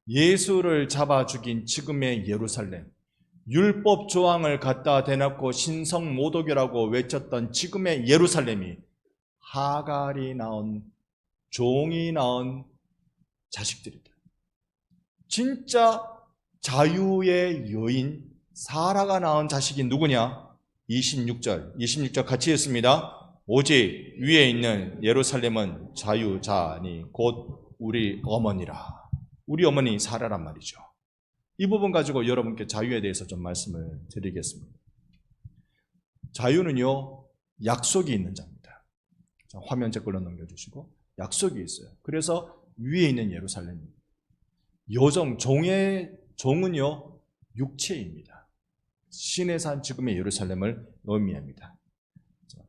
예수를 잡아 죽인 지금의 예루살렘, 율법 조항을 갖다 대놓고 신성 모독이라고 외쳤던 지금의 예루살렘이 하갈이 낳은, 종이 낳은 자식들이다. 진짜 자유의 여인 사라가 낳은 자식이 누구냐? 26절 같이 읽습니다. 오직 위에 있는 예루살렘은 자유자니 곧 우리 어머니라. 우리 어머니 사라란 말이죠. 이 부분 가지고 여러분께 자유에 대해서 좀 말씀을 드리겠습니다. 자유는요, 약속이 있는 자입니다. 자, 화면 제 걸로 넘겨주시고, 약속이 있어요. 그래서 위에 있는 예루살렘입니다. 종은요, 육체입니다. 신의 산 지금의 예루살렘을 의미합니다. 자,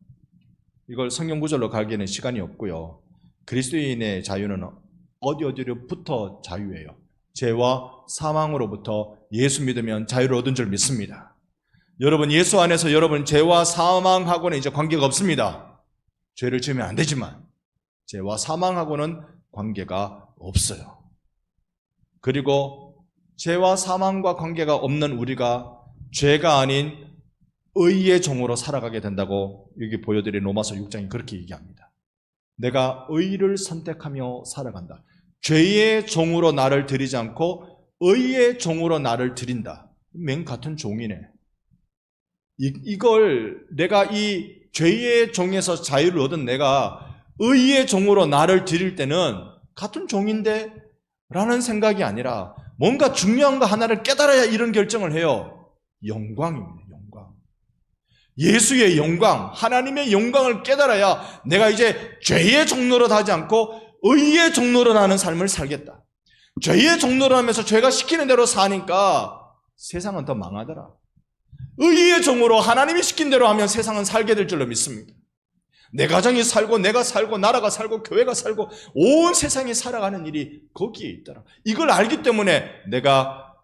이걸 성경 구절로 가기에는 시간이 없고요. 그리스도인의 자유는 어디로부터 자유예요? 죄와 사망으로부터 예수 믿으면 자유를 얻은 줄 믿습니다. 여러분, 예수 안에서 여러분 죄와 사망하고는 이제 관계가 없습니다. 죄를 지으면 안 되지만 죄와 사망하고는 관계가 없어요. 그리고 죄와 사망과 관계가 없는 우리가 죄가 아닌 의의 종으로 살아가게 된다고 여기 보여드린 로마서 6장이 그렇게 얘기합니다. 내가 의를 선택하며 살아간다. 죄의 종으로 나를 드리지 않고 의의 종으로 나를 드린다. 맨 같은 종이네. 이걸 내가 이 죄의 종에서 자유를 얻은 내가 의의 종으로 나를 드릴 때는 같은 종인데 라는 생각이 아니라 뭔가 중요한 거 하나를 깨달아야 이런 결정을 해요. 영광입니다. 영광. 예수의 영광, 하나님의 영광을 깨달아야 내가 이제 죄의 종로로 하지 않고 의의 종로로 나는 삶을 살겠다. 죄의 종로로 하면서 죄가 시키는 대로 사니까 세상은 더 망하더라. 의의 종으로 하나님이 시킨 대로 하면 세상은 살게 될 줄로 믿습니다. 내 가정이 살고 내가 살고 나라가 살고 교회가 살고 온 세상이 살아가는 일이 거기에 있더라. 이걸 알기 때문에 내가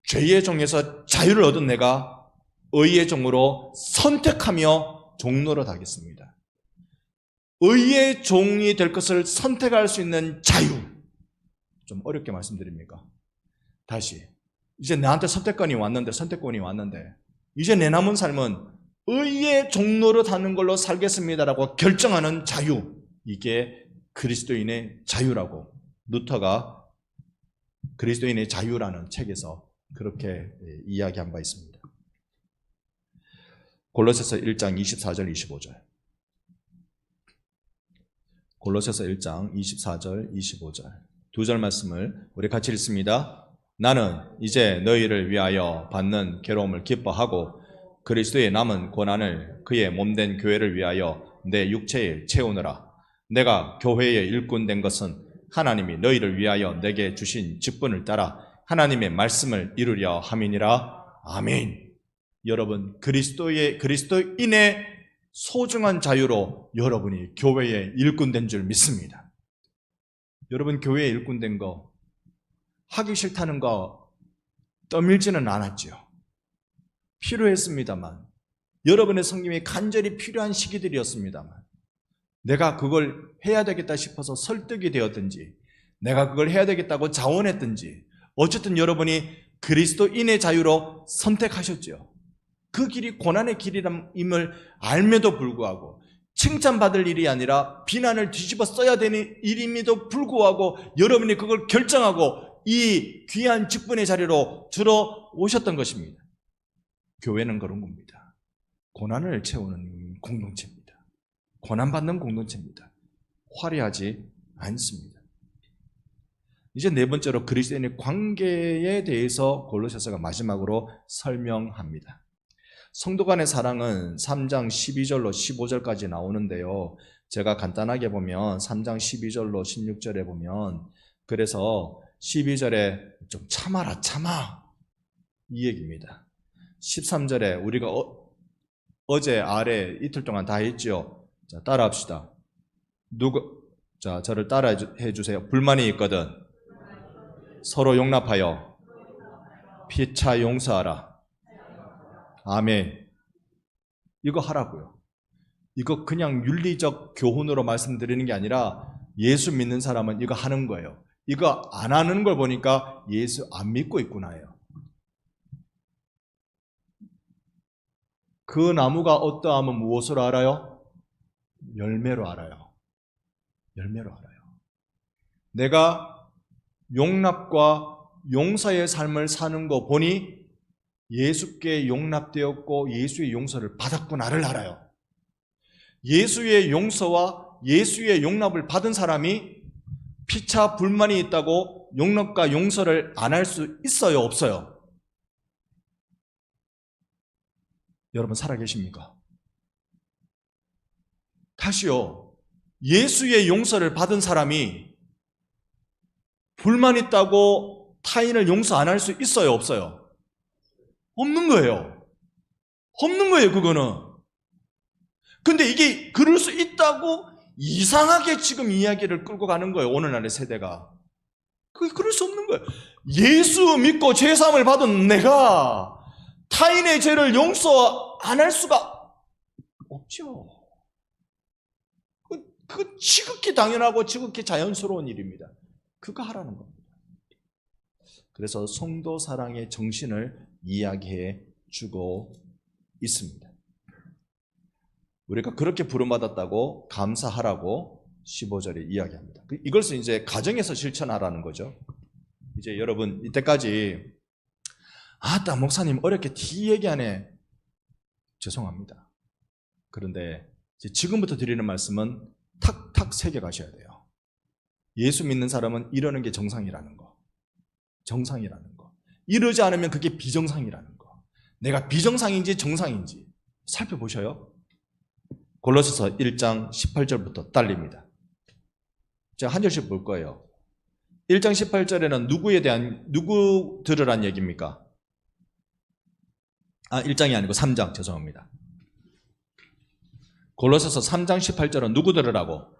죄의 종에서 자유를 얻은 내가 의의 종으로 선택하며 종로로 가겠습니다. 의의 종이 될 것을 선택할 수 있는 자유. 좀 어렵게 말씀드립니까? 다시. 이제 나한테 선택권이 왔는데 이제 내 남은 삶은 의의 종로로 가는 걸로 살겠습니다라고 결정하는 자유. 이게 그리스도인의 자유라고 루터가 그리스도인의 자유라는 책에서 그렇게 이야기한 바 있습니다. 골로새서 1장 24절 25절. 골로새서 1장 24절 25절. 두 절 말씀을 우리 같이 읽습니다. 나는 이제 너희를 위하여 받는 괴로움을 기뻐하고 그리스도의 남은 고난을 그의 몸된 교회를 위하여 내 육체에 채우느라. 내가 교회의 일꾼 된 것은 하나님이 너희를 위하여 내게 주신 직분을 따라 하나님의 말씀을 이루려 함이니라. 아멘. 여러분, 그리스도인의 소중한 자유로 여러분이 교회의 일꾼 된 줄 믿습니다. 여러분, 교회의 일꾼 된 거 하기 싫다는 거 떠밀지는 않았지요. 필요했습니다만, 여러분의 성김이 간절히 필요한 시기들이었습니다만, 내가 그걸 해야 되겠다 싶어서 설득이 되었든지 내가 그걸 해야 되겠다고 자원했든지 어쨌든 여러분이 그리스도인의 자유로 선택하셨죠. 그 길이 고난의 길임을 알면도 불구하고 칭찬받을 일이 아니라 비난을 뒤집어 써야 되는 일임에도 불구하고 여러분이 그걸 결정하고 이 귀한 직분의 자리로 들어오셨던 것입니다. 교회는 그런 겁니다. 고난을 채우는 공동체입니다. 고난받는 공동체입니다. 화려하지 않습니다. 이제 네 번째로 그리스도인의 관계에 대해서 골로새서가 마지막으로 설명합니다. 성도 간의 사랑은 3장 12절로 15절까지 나오는데요. 제가 간단하게 보면 3장 12절로 16절에 보면 그래서 12절에 좀 참아라 참아 이 얘기입니다. 13절에 우리가 어제 아래 이틀 동안 다 했죠. 자, 따라합시다. 자, 저를 따라해 주세요. 불만이 있거든 서로 용납하여 피차 용서하라. 아멘. 이거 하라고요. 이거 그냥 윤리적 교훈으로 말씀드리는 게 아니라 예수 믿는 사람은 이거 하는 거예요. 이거 안 하는 걸 보니까 예수 안 믿고 있구나요. 그 나무가 어떠하면 무엇으로 알아요? 열매로 알아요. 열매로 알아요. 내가 용납과 용서의 삶을 사는 거 보니 예수께 용납되었고 예수의 용서를 받았구나를 알아요. 예수의 용서와 예수의 용납을 받은 사람이 피차 불만이 있다고 용납과 용서를 안 할 수 있어요, 없어요? 여러분 살아계십니까? 다시요. 예수의 용서를 받은 사람이 불만 있다고 타인을 용서 안 할 수 있어요, 없어요? 없는 거예요. 없는 거예요, 그거는. 근데 이게 그럴 수 있다고 이상하게 지금 이야기를 끌고 가는 거예요, 오늘날의 세대가. 그게 그럴 수 없는 거예요. 예수 믿고 죄사함을 받은 내가 타인의 죄를 용서 안 할 수가 없죠. 그 지극히 당연하고 지극히 자연스러운 일입니다. 그거 하라는 겁니다. 그래서 성도 사랑의 정신을 이야기해 주고 있습니다. 우리가 그렇게 부름받았다고 감사하라고 15절에 이야기합니다. 이것을 이제 가정에서 실천하라는 거죠. 이제 여러분 이때까지 아따 목사님 어렵게 뒤 얘기하네. 죄송합니다. 그런데 지금부터 드리는 말씀은 탁탁 새겨가셔야 돼요. 예수 믿는 사람은 이러는 게 정상이라는 거. 정상이라는 거. 이러지 않으면 그게 비정상이라는 거. 내가 비정상인지 정상인지 살펴보셔요. 골로새서 1장 18절부터 딸립니다. 제가 한 절씩 볼 거예요. 1장 18절에는 누구들을 한 얘기입니까? 1장이 아니고 3장, 죄송합니다. 골로새서 3장 18절은 누구 들으라고?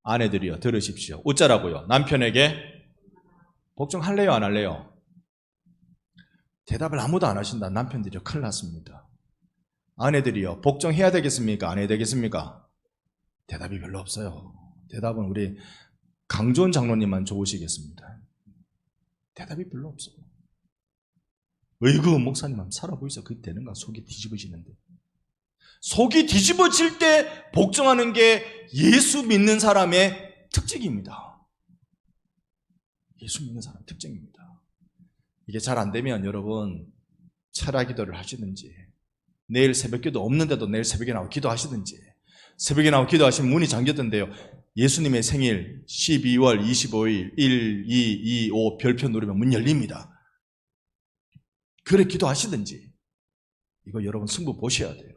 아내들이여 들으십시오. 어쩌라고요? 남편에게 복종할래요, 안 할래요? 대답을 아무도 안 하신다. 남편들이요, 큰일 났습니다. 아내들이요, 복종해야 되겠습니까? 안 해야 되겠습니까? 대답이 별로 없어요. 대답은 우리 강조원 장로님만 좋으시겠습니다. 대답이 별로 없어요. 어이구 목사님 한번 살아보이소. 그게 되는가? 속이 뒤집어지는데. 속이 뒤집어질 때 복종하는 게 예수 믿는 사람의 특징입니다. 예수 믿는 사람 특징입니다. 이게 잘 안 되면 여러분 철야 기도를 하시든지, 내일 새벽기도 없는데도 내일 새벽에 나와 기도하시든지, 새벽에 나와 기도하시면 문이 잠겼던데요, 예수님의 생일 12월 25일 1, 2, 2, 5 별표 누르면 문 열립니다. 그래 기도하시든지. 이거 여러분 승부 보셔야 돼요.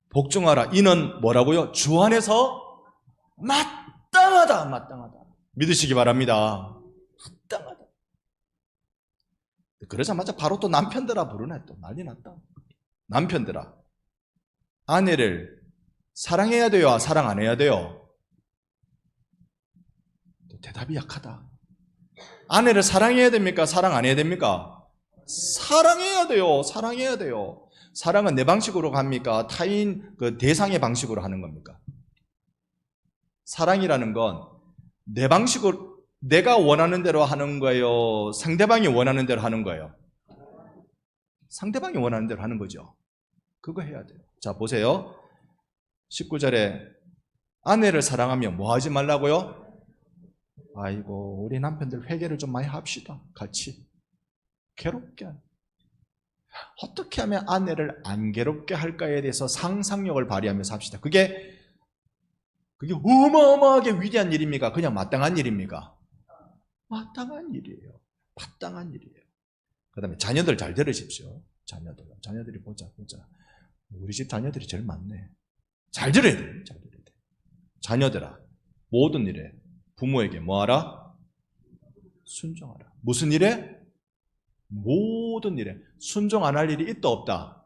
복종하라. 이는 뭐라고요? 주 안에서 마땅하다. 마땅하다. 믿으시기 바랍니다. 마땅하다. 그러자마자 바로 또 남편들아 부르네. 또 난리 났다. 남편들아, 아내를 사랑해야 돼요? 사랑 안 해야 돼요? 대답이 약하다. 아내를 사랑해야 됩니까? 사랑 안 해야 됩니까? 사랑해야 돼요. 사랑해야 돼요. 사랑은 내 방식으로 갑니까? 타인 그 대상의 방식으로 하는 겁니까? 사랑이라는 건 내 방식으로, 내가 원하는 대로 하는 거예요? 상대방이 원하는 대로 하는 거예요? 상대방이 원하는 대로 하는 거죠. 그거 해야 돼요. 자, 보세요. 19절에 아내를 사랑하며 뭐 하지 말라고요? 아이고, 우리 남편들 회개를 좀 많이 합시다. 같이. 괴롭게. 어떻게 하면 아내를 안 괴롭게 할까에 대해서 상상력을 발휘하면서 합시다. 그게 어마어마하게 위대한 일입니까? 그냥 마땅한 일입니까? 마땅한 일이에요. 마땅한 일이에요. 그 다음에 자녀들 잘 들으십시오. 자녀들이 보자. 우리 집 자녀들이 제일 많네. 잘 들어야 돼. 잘 들어야 돼. 자녀들아, 모든 일에 부모에게 뭐하라? 순종하라. 무슨 일에? 모든 일에. 순종 안 할 일이 있다 없다?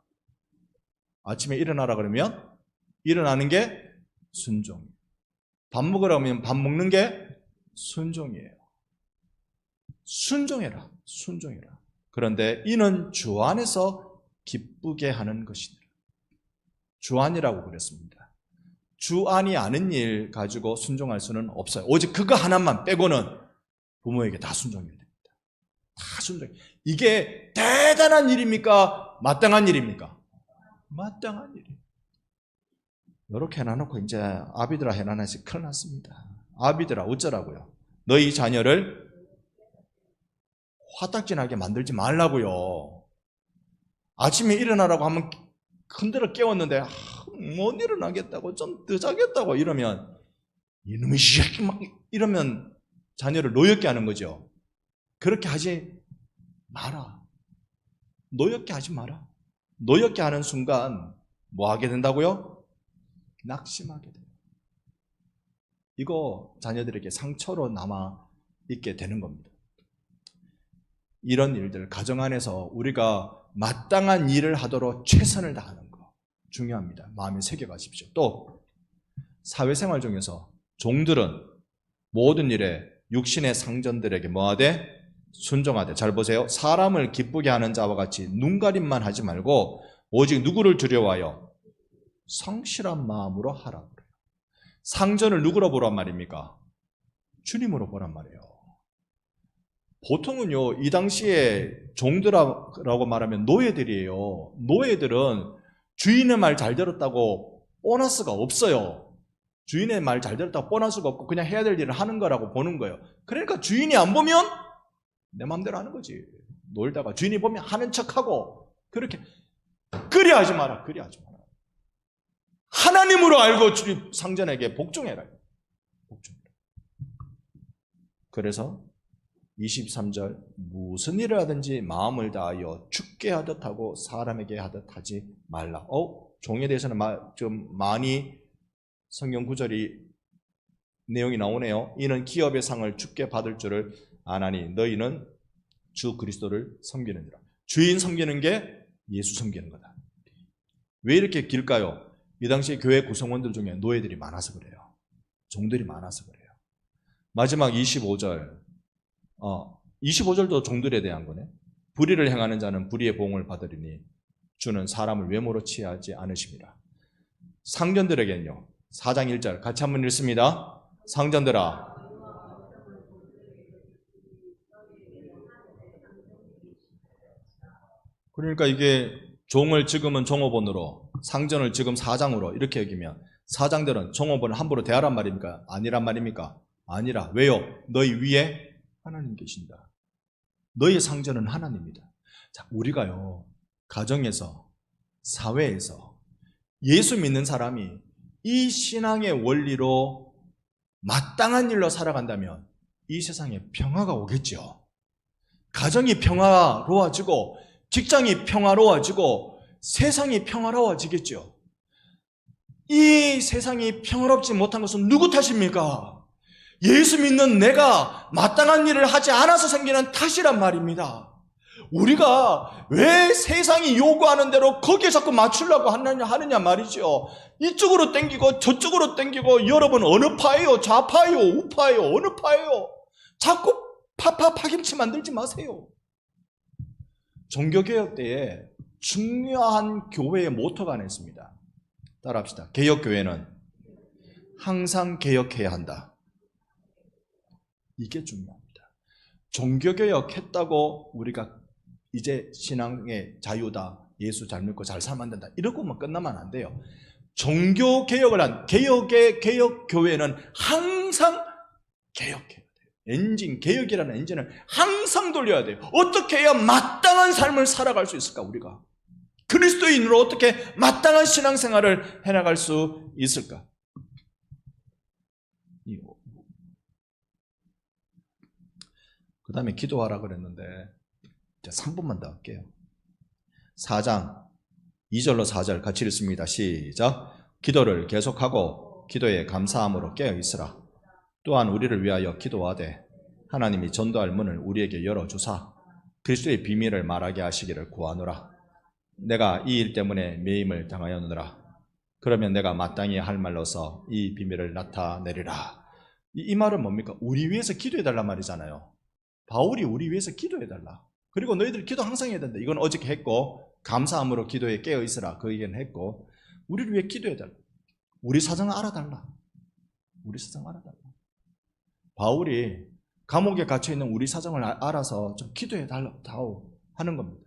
아침에 일어나라 그러면 일어나는 게 순종. 밥 먹으라 하면 밥 먹는 게 순종이에요. 순종해라. 순종해라. 그런데 이는 주 안에서 기쁘게 하는 것이니라. 주 안이라고 그랬습니다. 주 안이 아는 일 가지고 순종할 수는 없어요. 오직 그거 하나만 빼고는 부모에게 다 순종해야 됩니다. 다 순종. 이게 대단한 일입니까? 마땅한 일입니까? 마땅한 일이에요. 이렇게 해놔놓고 이제 아비들아 해놔놔서 큰일 났습니다. 아비들아 어쩌라고요? 너희 자녀를 화딱지나게 만들지 말라고요. 아침에 일어나라고 하면 흔들어 깨웠는데 못 일어나겠다고 좀 늦어겠다고 이러면 이놈의 새끼 막 이러면 자녀를 노엽게 하는 거죠. 그렇게 하지 마라. 노엽게 하지 마라. 노엽게 하는 순간 뭐 하게 된다고요? 낙심하게 돼요. 이거 자녀들에게 상처로 남아 있게 되는 겁니다. 이런 일들, 가정 안에서 우리가 마땅한 일을 하도록 최선을 다하는 거 중요합니다. 마음에 새겨가십시오. 또 사회생활 중에서 종들은 모든 일에 육신의 상전들에게 뭐하되? 순종하되. 잘 보세요. 사람을 기쁘게 하는 자와 같이 눈가림만 하지 말고 오직 누구를 두려워하여? 성실한 마음으로 하라 그래요. 상전을 누구로 보란 말입니까? 주님으로 보란 말이에요. 보통은요, 이 당시에 종들이라고 말하면 노예들이에요. 노예들은 주인의 말 잘 들었다고 보너스가 없어요. 주인의 말 잘 들었다고 보너스가 없고 그냥 해야 될 일을 하는 거라고 보는 거예요. 그러니까 주인이 안 보면 내 마음대로 하는 거지. 놀다가 주인이 보면 하는 척하고 그렇게. 그리 하지 마라. 그리 하지 마라. 하나님으로 알고 주님 상전에게 복종해라. 복종해라. 그래서 23절 무슨 일을 하든지 마음을 다하여 죽게 하듯 하고 사람에게 하듯 하지 말라. 종에 대해서는 좀 많이 성경 구절이 내용이 나오네요. 이는 기업의 상을 죽게 받을 줄을 아나니 너희는 주 그리스도를 섬기느니라. 주인 섬기는 게 예수 섬기는 거다. 왜 이렇게 길까요? 이 당시에 교회 구성원들 중에 노예들이 많아서 그래요. 종들이 많아서 그래요. 마지막 25절 25절도 종들에 대한 거네. 불의를 행하는 자는 불의의 보응을 받으리니 주는 사람을 외모로 취하지 않으십니다. 상전들에게는요. 4장 1절 같이 한번 읽습니다. 상전들아 그러니까 이게 종을 지금은 종업원으로 상전을 지금 사장으로 이렇게 여기면 사장들은 종업원을 함부로 대하란 말입니까? 아니란 말입니까? 아니라. 왜요? 너희 위에 하나님 계신다. 너희의 상전은 하나님이다. 자, 우리가요 가정에서 사회에서 예수 믿는 사람이 이 신앙의 원리로 마땅한 일로 살아간다면 이 세상에 평화가 오겠죠. 가정이 평화로워지고 직장이 평화로워지고 세상이 평화로워지겠죠. 이 세상이 평화롭지 못한 것은 누구 탓입니까? 예수 믿는 내가 마땅한 일을 하지 않아서 생기는 탓이란 말입니다. 우리가 왜 세상이 요구하는 대로 거기에 자꾸 맞추려고 하느냐 말이죠. 이쪽으로 땡기고 저쪽으로 땡기고 여러분 어느 파예요? 좌파예요? 우파예요? 어느 파예요? 자꾸 파김치 만들지 마세요. 종교개혁 때에 중요한 교회의 모토가 하나 있습니다. 따라합시다. 개혁교회는 항상 개혁해야 한다. 이게 중요합니다. 종교개혁 했다고 우리가 이제 신앙의 자유다, 예수 잘 믿고 잘 살면 된다 이러고만 끝나면 안 돼요. 종교개혁을 한 개혁교회는 항상 개혁해야 돼요. 개혁이라는 엔진을 항상 돌려야 돼요. 어떻게 해야 마땅한 삶을 살아갈 수 있을까? 우리가 그리스도인으로 어떻게 마땅한 신앙생활을 해나갈 수 있을까? 그 다음에 기도하라 그랬는데 3분만 더 할게요. 4장 2절로 4절 같이 읽습니다. 시작. 기도를 계속하고 기도에 감사함으로 깨어있으라. 또한 우리를 위하여 기도하되 하나님이 전도할 문을 우리에게 열어주사 그리스도의 비밀을 말하게 하시기를 구하노라. 내가 이 일 때문에 매임을 당하였노라. 그러면 내가 마땅히 할 말로서 이 비밀을 나타내리라. 이 말은 뭡니까? 우리 위해서 기도해달란 말이잖아요. 바울이 우리 위해서 기도해달라. 그리고 너희들 기도 항상 해야 된다. 이건 어저께 했고 감사함으로 기도에 깨어있으라 그 얘기는 했고 우리를 위해 기도해달라. 우리 사정을 알아달라. 우리 사정 알아달라. 바울이 감옥에 갇혀있는 우리 사정을 알아서 좀 기도해달라고 하는 겁니다.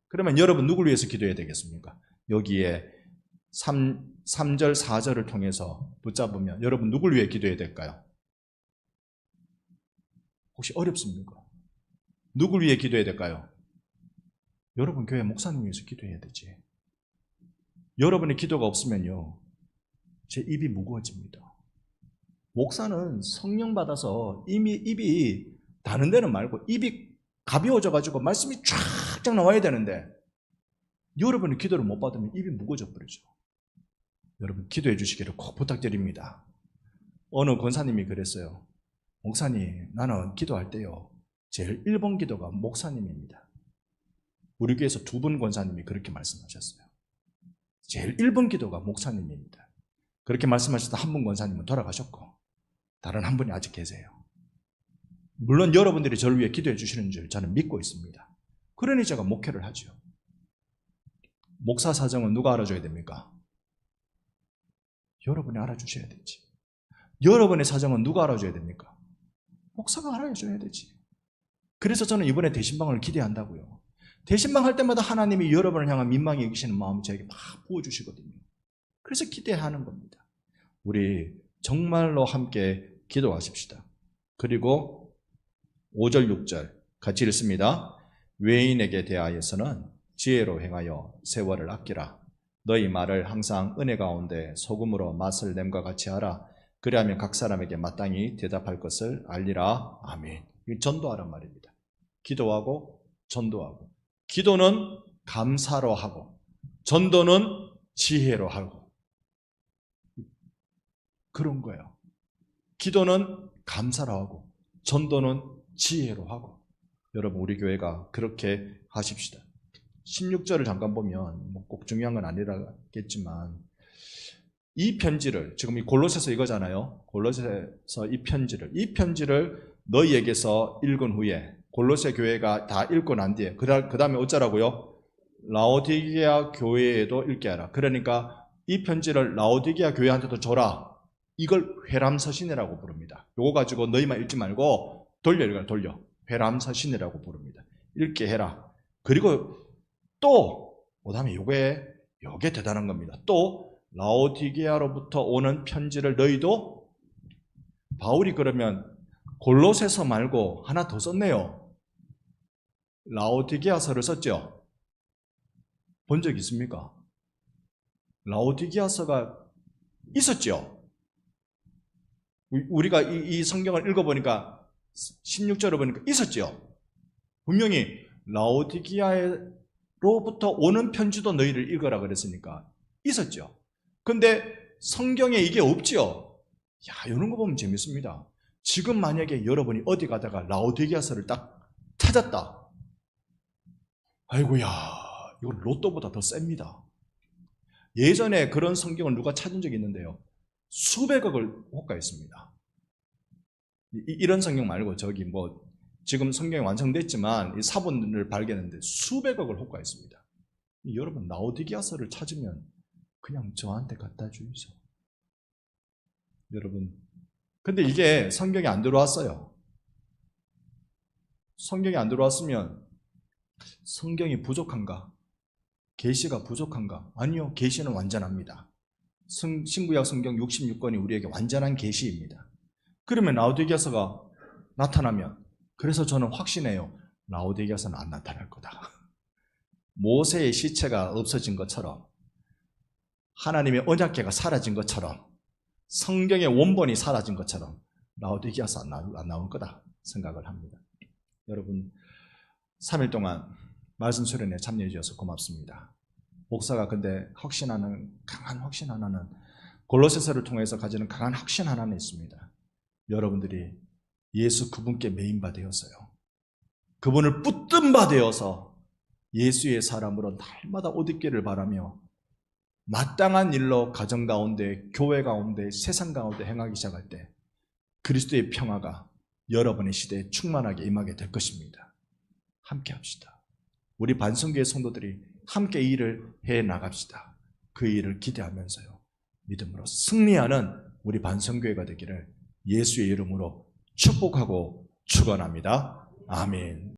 그러면 여러분 누굴 위해서 기도해야 되겠습니까? 여기에 3절 4절을 통해서 붙잡으면 여러분 누굴 위해 기도해야 될까요? 혹시 어렵습니까? 누굴 위해 기도해야 될까요? 여러분 교회 목사님 위해서 기도해야 되지. 여러분의 기도가 없으면요 제 입이 무거워집니다. 목사는 성령 받아서 이미 입이 다른 데는 말고 입이 가벼워져가지고 말씀이 쫙쫙 나와야 되는데 여러분이 기도를 못 받으면 입이 무거워져 버리죠. 여러분 기도해 주시기를 꼭 부탁드립니다. 어느 권사님이 그랬어요. 목사님, 나는 기도할 때요, 제일 1번 기도가 목사님입니다. 우리 교회에서 2분 권사님이 그렇게 말씀하셨어요. 제일 1번 기도가 목사님입니다. 그렇게 말씀하셨던 한 분 권사님은 돌아가셨고 다른 한 분이 아직 계세요. 물론 여러분들이 저를 위해 기도해 주시는 줄 저는 믿고 있습니다. 그러니 제가 목회를 하죠. 목사 사정은 누가 알아줘야 됩니까? 여러분이 알아주셔야 되지. 여러분의 사정은 누가 알아줘야 됩니까? 목사가 알아줘야 되지. 그래서 저는 이번에 대신방을 기대한다고요. 대신방 할 때마다 하나님이 여러분을 향한 민망히 여기시는 마음을 저에게 막 부어주시거든요. 그래서 기대하는 겁니다. 우리 정말로 함께 기도하십시다. 그리고 5절 6절 같이 읽습니다. 외인에게 대하여서는 지혜로 행하여 세월을 아끼라. 너희 말을 항상 은혜 가운데 소금으로 맛을 냄과 같이 하라. 그리하면 각 사람에게 마땅히 대답할 것을 알리라. 아멘. 이 전도하란 말입니다. 기도하고 전도하고. 기도는 감사로 하고 전도는 지혜로 하고 그런 거예요. 기도는 감사로 하고 전도는 지혜로 하고. 여러분 우리 교회가 그렇게 하십시다. 16절을 잠깐 보면 꼭 중요한 건 아니라겠지만 이 편지를 지금 이 골로새서 이거잖아요. 골로새서 이 편지를 너희에게서 읽은 후에 골로새 교회가 다 읽고 난 뒤에 그 다음에 어쩌라고요? 라오디게아 교회에도 읽게 하라. 그러니까 이 편지를 라오디게아 교회한테도 줘라. 이걸 회람서신이라고 부릅니다. 요거 가지고 너희만 읽지 말고 돌려. 회람서신이라고 부릅니다. 읽게 해라. 그리고 또 그다음에 요게 대단한 겁니다. 또 라오디게아로부터 오는 편지를 너희도, 바울이 그러면 골로새서 말고 하나 더 썼네요. 라오디게아서를 썼죠. 본 적 있습니까? 라오디게아서가 있었죠. 우리가 이 성경을 읽어보니까 16절을 보니까 있었죠. 분명히 라오디게아로부터 오는 편지도 너희를 읽어라 그랬으니까 있었죠. 근데 성경에 이게 없죠. 야, 이런 거 보면 재밌습니다. 지금 만약에 여러분이 어디 가다가 라오디게아서를 딱 찾았다. 아이고야, 이거 로또보다 더 셉니다. 예전에 그런 성경을 누가 찾은 적이 있는데요. 수백억을 호가했습니다. 이런 성경 말고 저기 지금 성경이 완성됐지만 이 사본을 발견했는데 수백억을 호가했습니다. 여러분 라오디게아서를 찾으면 그냥 저한테 갖다 주이소. 여러분, 근데 이게 성경에 안 들어왔어요. 성경이 안 들어왔으면 성경이 부족한가? 계시가 부족한가? 아니요, 계시는 완전합니다. 신구약 성경 66권이 우리에게 완전한 계시입니다. 그러면 라오디게아서가 나타나면, 그래서 저는 확신해요. 라오디게아서는 안 나타날 거다. 모세의 시체가 없어진 것처럼, 하나님의 언약궤가 사라진 것처럼, 성경의 원본이 사라진 것처럼 라오디게아서 안 나올 거다 생각을 합니다. 여러분 3일 동안 말씀 수련에 참여해 주셔서 고맙습니다. 목사가 근데 강한 확신 하나는, 골로새서를 통해서 가지는 강한 확신 하나는 있습니다. 여러분들이 예수 그분께 매인바 되었어요. 그분을 붙든 바 되어서 예수의 사람으로 날마다 옷 입기를 바라며 마땅한 일로 가정 가운데, 교회 가운데, 세상 가운데 행하기 시작할 때 그리스도의 평화가 여러분의 시대에 충만하게 임하게 될 것입니다. 함께 합시다. 우리 반성교회 성도들이 함께 이 일을 해 나갑시다. 그 일을 기대하면서요, 믿음으로 승리하는 우리 반성교회가 되기를 예수의 이름으로 축복하고 축원합니다. 아멘.